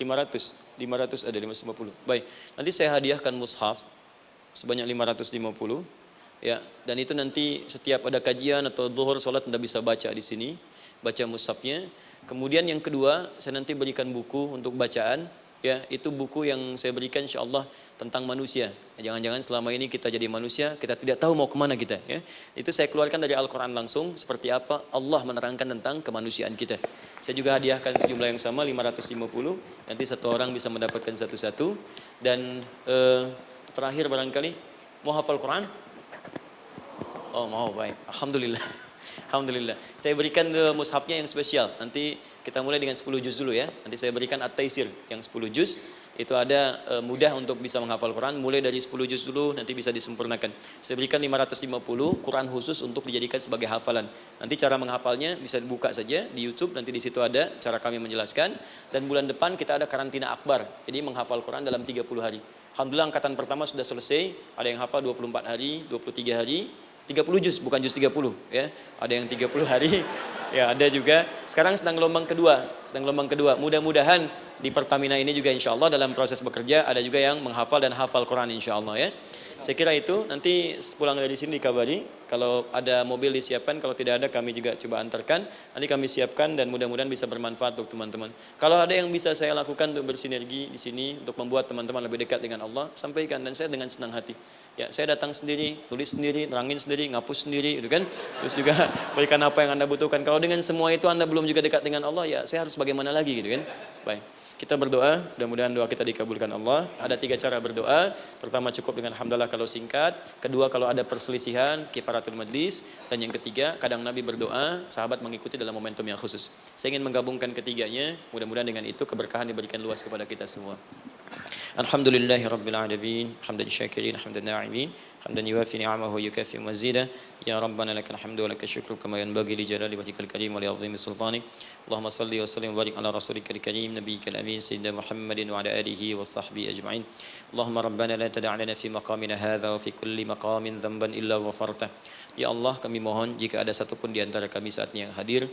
500 ada 550. Baik, nanti saya hadiahkan mushaf sebanyak 550. Ya, dan itu nanti setiap ada kajian atau zuhur salat Anda bisa baca di sini, baca mushafnya. Kemudian yang kedua, saya nanti berikan buku untuk bacaan. Ya, itu buku yang saya berikan insyaallah tentang manusia. Jangan-jangan selama ini kita jadi manusia, kita tidak tahu mau kemana kita. Ya, itu saya keluarkan dari Al-Quran langsung, seperti apa Allah menerangkan tentang kemanusiaan kita. Saya juga hadiahkan sejumlah yang sama, 550. Nanti satu orang bisa mendapatkan satu-satu. Dan terakhir barangkali, mau hafal Quran? Oh mau, baik. Alhamdulillah. Alhamdulillah. Saya berikan mushafnya yang spesial. Nanti kita mulai dengan 10 juz dulu ya. Nanti saya berikan At-Taisir yang 10 juz. itu ada mudah untuk bisa menghafal Quran, mulai dari 10 juz dulu, nanti bisa disempurnakan. Saya berikan 550 Quran khusus untuk dijadikan sebagai hafalan. Nanti cara menghafalnya bisa dibuka saja di YouTube, nanti di situ ada cara kami menjelaskan. Dan bulan depan kita ada karantina akbar, jadi menghafal Quran dalam 30 hari. Alhamdulillah angkatan pertama sudah selesai, ada yang hafal 24 hari, 23 hari, 30 juz, bukan juz 30 ya. Ada yang 30 hari. Ya, ada juga. Sekarang sedang gelombang kedua. Mudah-mudahan di Pertamina ini juga insya Allah dalam proses bekerja ada juga yang menghafal dan hafal Quran insya Allah ya. Saya kira itu, nanti pulang dari sini dikabari. Kalau ada mobil disiapkan, kalau tidak ada kami juga coba antarkan. Nanti kami siapkan dan mudah-mudahan bisa bermanfaat untuk teman-teman. Kalau ada yang bisa saya lakukan untuk bersinergi di sini, untuk membuat teman-teman lebih dekat dengan Allah, sampaikan, dan saya dengan senang hati. Ya, saya datang sendiri, tulis sendiri, nerangin sendiri, ngapus sendiri, gitu kan. Terus juga berikan apa yang Anda butuhkan. Kalau dengan semua itu Anda belum juga dekat dengan Allah, ya saya harus bagaimana lagi, gitu kan. Baik. Kita berdoa, mudah-mudahan doa kita dikabulkan Allah. Ada 3 cara berdoa. Pertama, cukup dengan hamdalah kalau singkat. Kedua, kalau ada perselisihan, kifaratul majlis. Dan yang ketiga, kadang Nabi berdoa, sahabat mengikuti dalam momentum yang khusus. Saya ingin menggabungkan ketiganya. Mudah-mudahan dengan itu keberkahan diberikan luas kepada kita semua. Alhamdulillahi Rabbil Alamin, hamdan syakirin, hamdan na'imin, hamdan yuwafi ni'amahu yukafi mazida. Ya Rabbana lakal hamdu wa lakal syukru kama yanbaghi li jalali wajhikal karim wa li 'azimi sultanik. Allahumma salli wa sallim wa barik ala rasulikal karim nabiyyikal amin sayyidina Muhammadin wa ala alihi wa sahbihi ajma'in. Allahumma rabbana la tada' lana fi maqamina hadha wa fi kulli maqamin dhanban illa ghafartah. Ya Allah, kami mohon jika ada satupun di antara kami saat ini yang hadir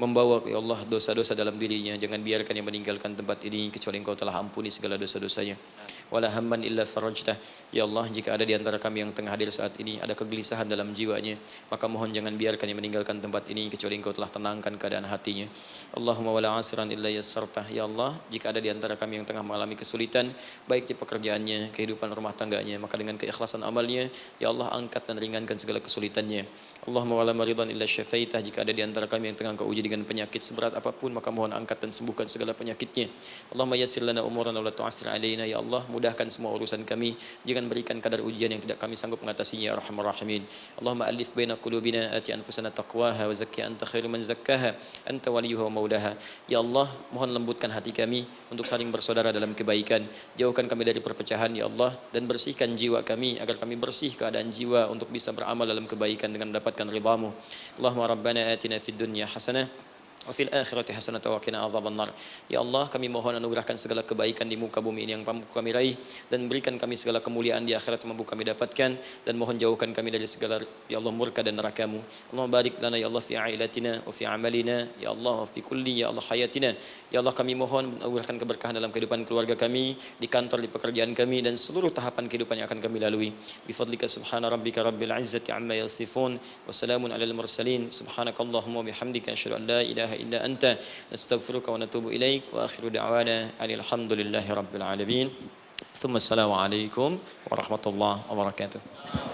membawa ya Allah dosa-dosa dalam dirinya, jangan biarkan yang meninggalkan tempat ini kecuali Engkau telah ampuni segala dosa-dosanya. Wala hamman illa farajtah. Ya Allah, jika ada di antara kami yang tengah hadir saat ini ada kegelisahan dalam jiwanya, maka mohon jangan biarkan yang meninggalkan tempat ini kecuali Engkau telah tenangkan keadaan hatinya. Allahumma wala asran illa yassartah. Ya Allah, jika ada di antara kami yang tengah mengalami kesulitan baik di pekerjaannya, kehidupan rumah tangganya, maka dengan keikhlasan amalnya ya Allah angkat dan ringankan segala kesulitannya. Allahumma wala maridan illa syafaitah. Jika ada di antara kami yang tengah Engkau uji dengan penyakit seberat apapun, maka mohon angkat dan sembuhkan segala penyakitnya. Allahumma yassir lana umurana wa la tu'assir alaina. Ya Allah, mudahkan semua urusan kami, jangan berikan kadar ujian yang tidak kami sanggup mengatasinya ya arhamar rahimin. Allahumma alif baina qulubina, ati anfusana taqwaha wa zakki anta khairu man zakkaha anta waliyuha wa maulaha. Ya Allah, mohon lembutkan hati kami untuk saling bersaudara dalam kebaikan, jauhkan kami dari perpecahan ya Allah, dan bersihkan jiwa kami agar kami bersih keadaan jiwa untuk bisa beramal dalam kebaikan dengan mendapatkan ridhamu. Allahumma rabbana atina fid dunya hasanah wa fil akhirati hasanah wa qina adzabannar. Ya Allah, kami mohon anugerahkan segala kebaikan di muka bumi ini yang mampu kami raih, dan berikan kami segala kemuliaan di akhirat yang mampu kami dapatkan, dan mohon jauhkan kami dari segala ya Allah murka dan neraka-Mu. Allahumma barik lana ya Allah fi ailatina wa fi amalina ya Allah wa fi kulli ya Allah hayatina. Ya Allah, kami mohon anugerahkan keberkahan dalam kehidupan keluarga kami, di kantor, di pekerjaan kami, dan seluruh tahapan kehidupan yang akan kami lalui. Bi fadlika subhana rabbika rabbil izzati amma yasifun wa salamun alal mursalin. Subhanakallahumma wa bihamdika asyhadu an la ilaha illa anta nastaghfiruka wa natubu ilaik wa akhiru da'wana alhamdulillahi rabbil alamin. Thumma assalamu alaikum warahmatullahi wabarakatuh.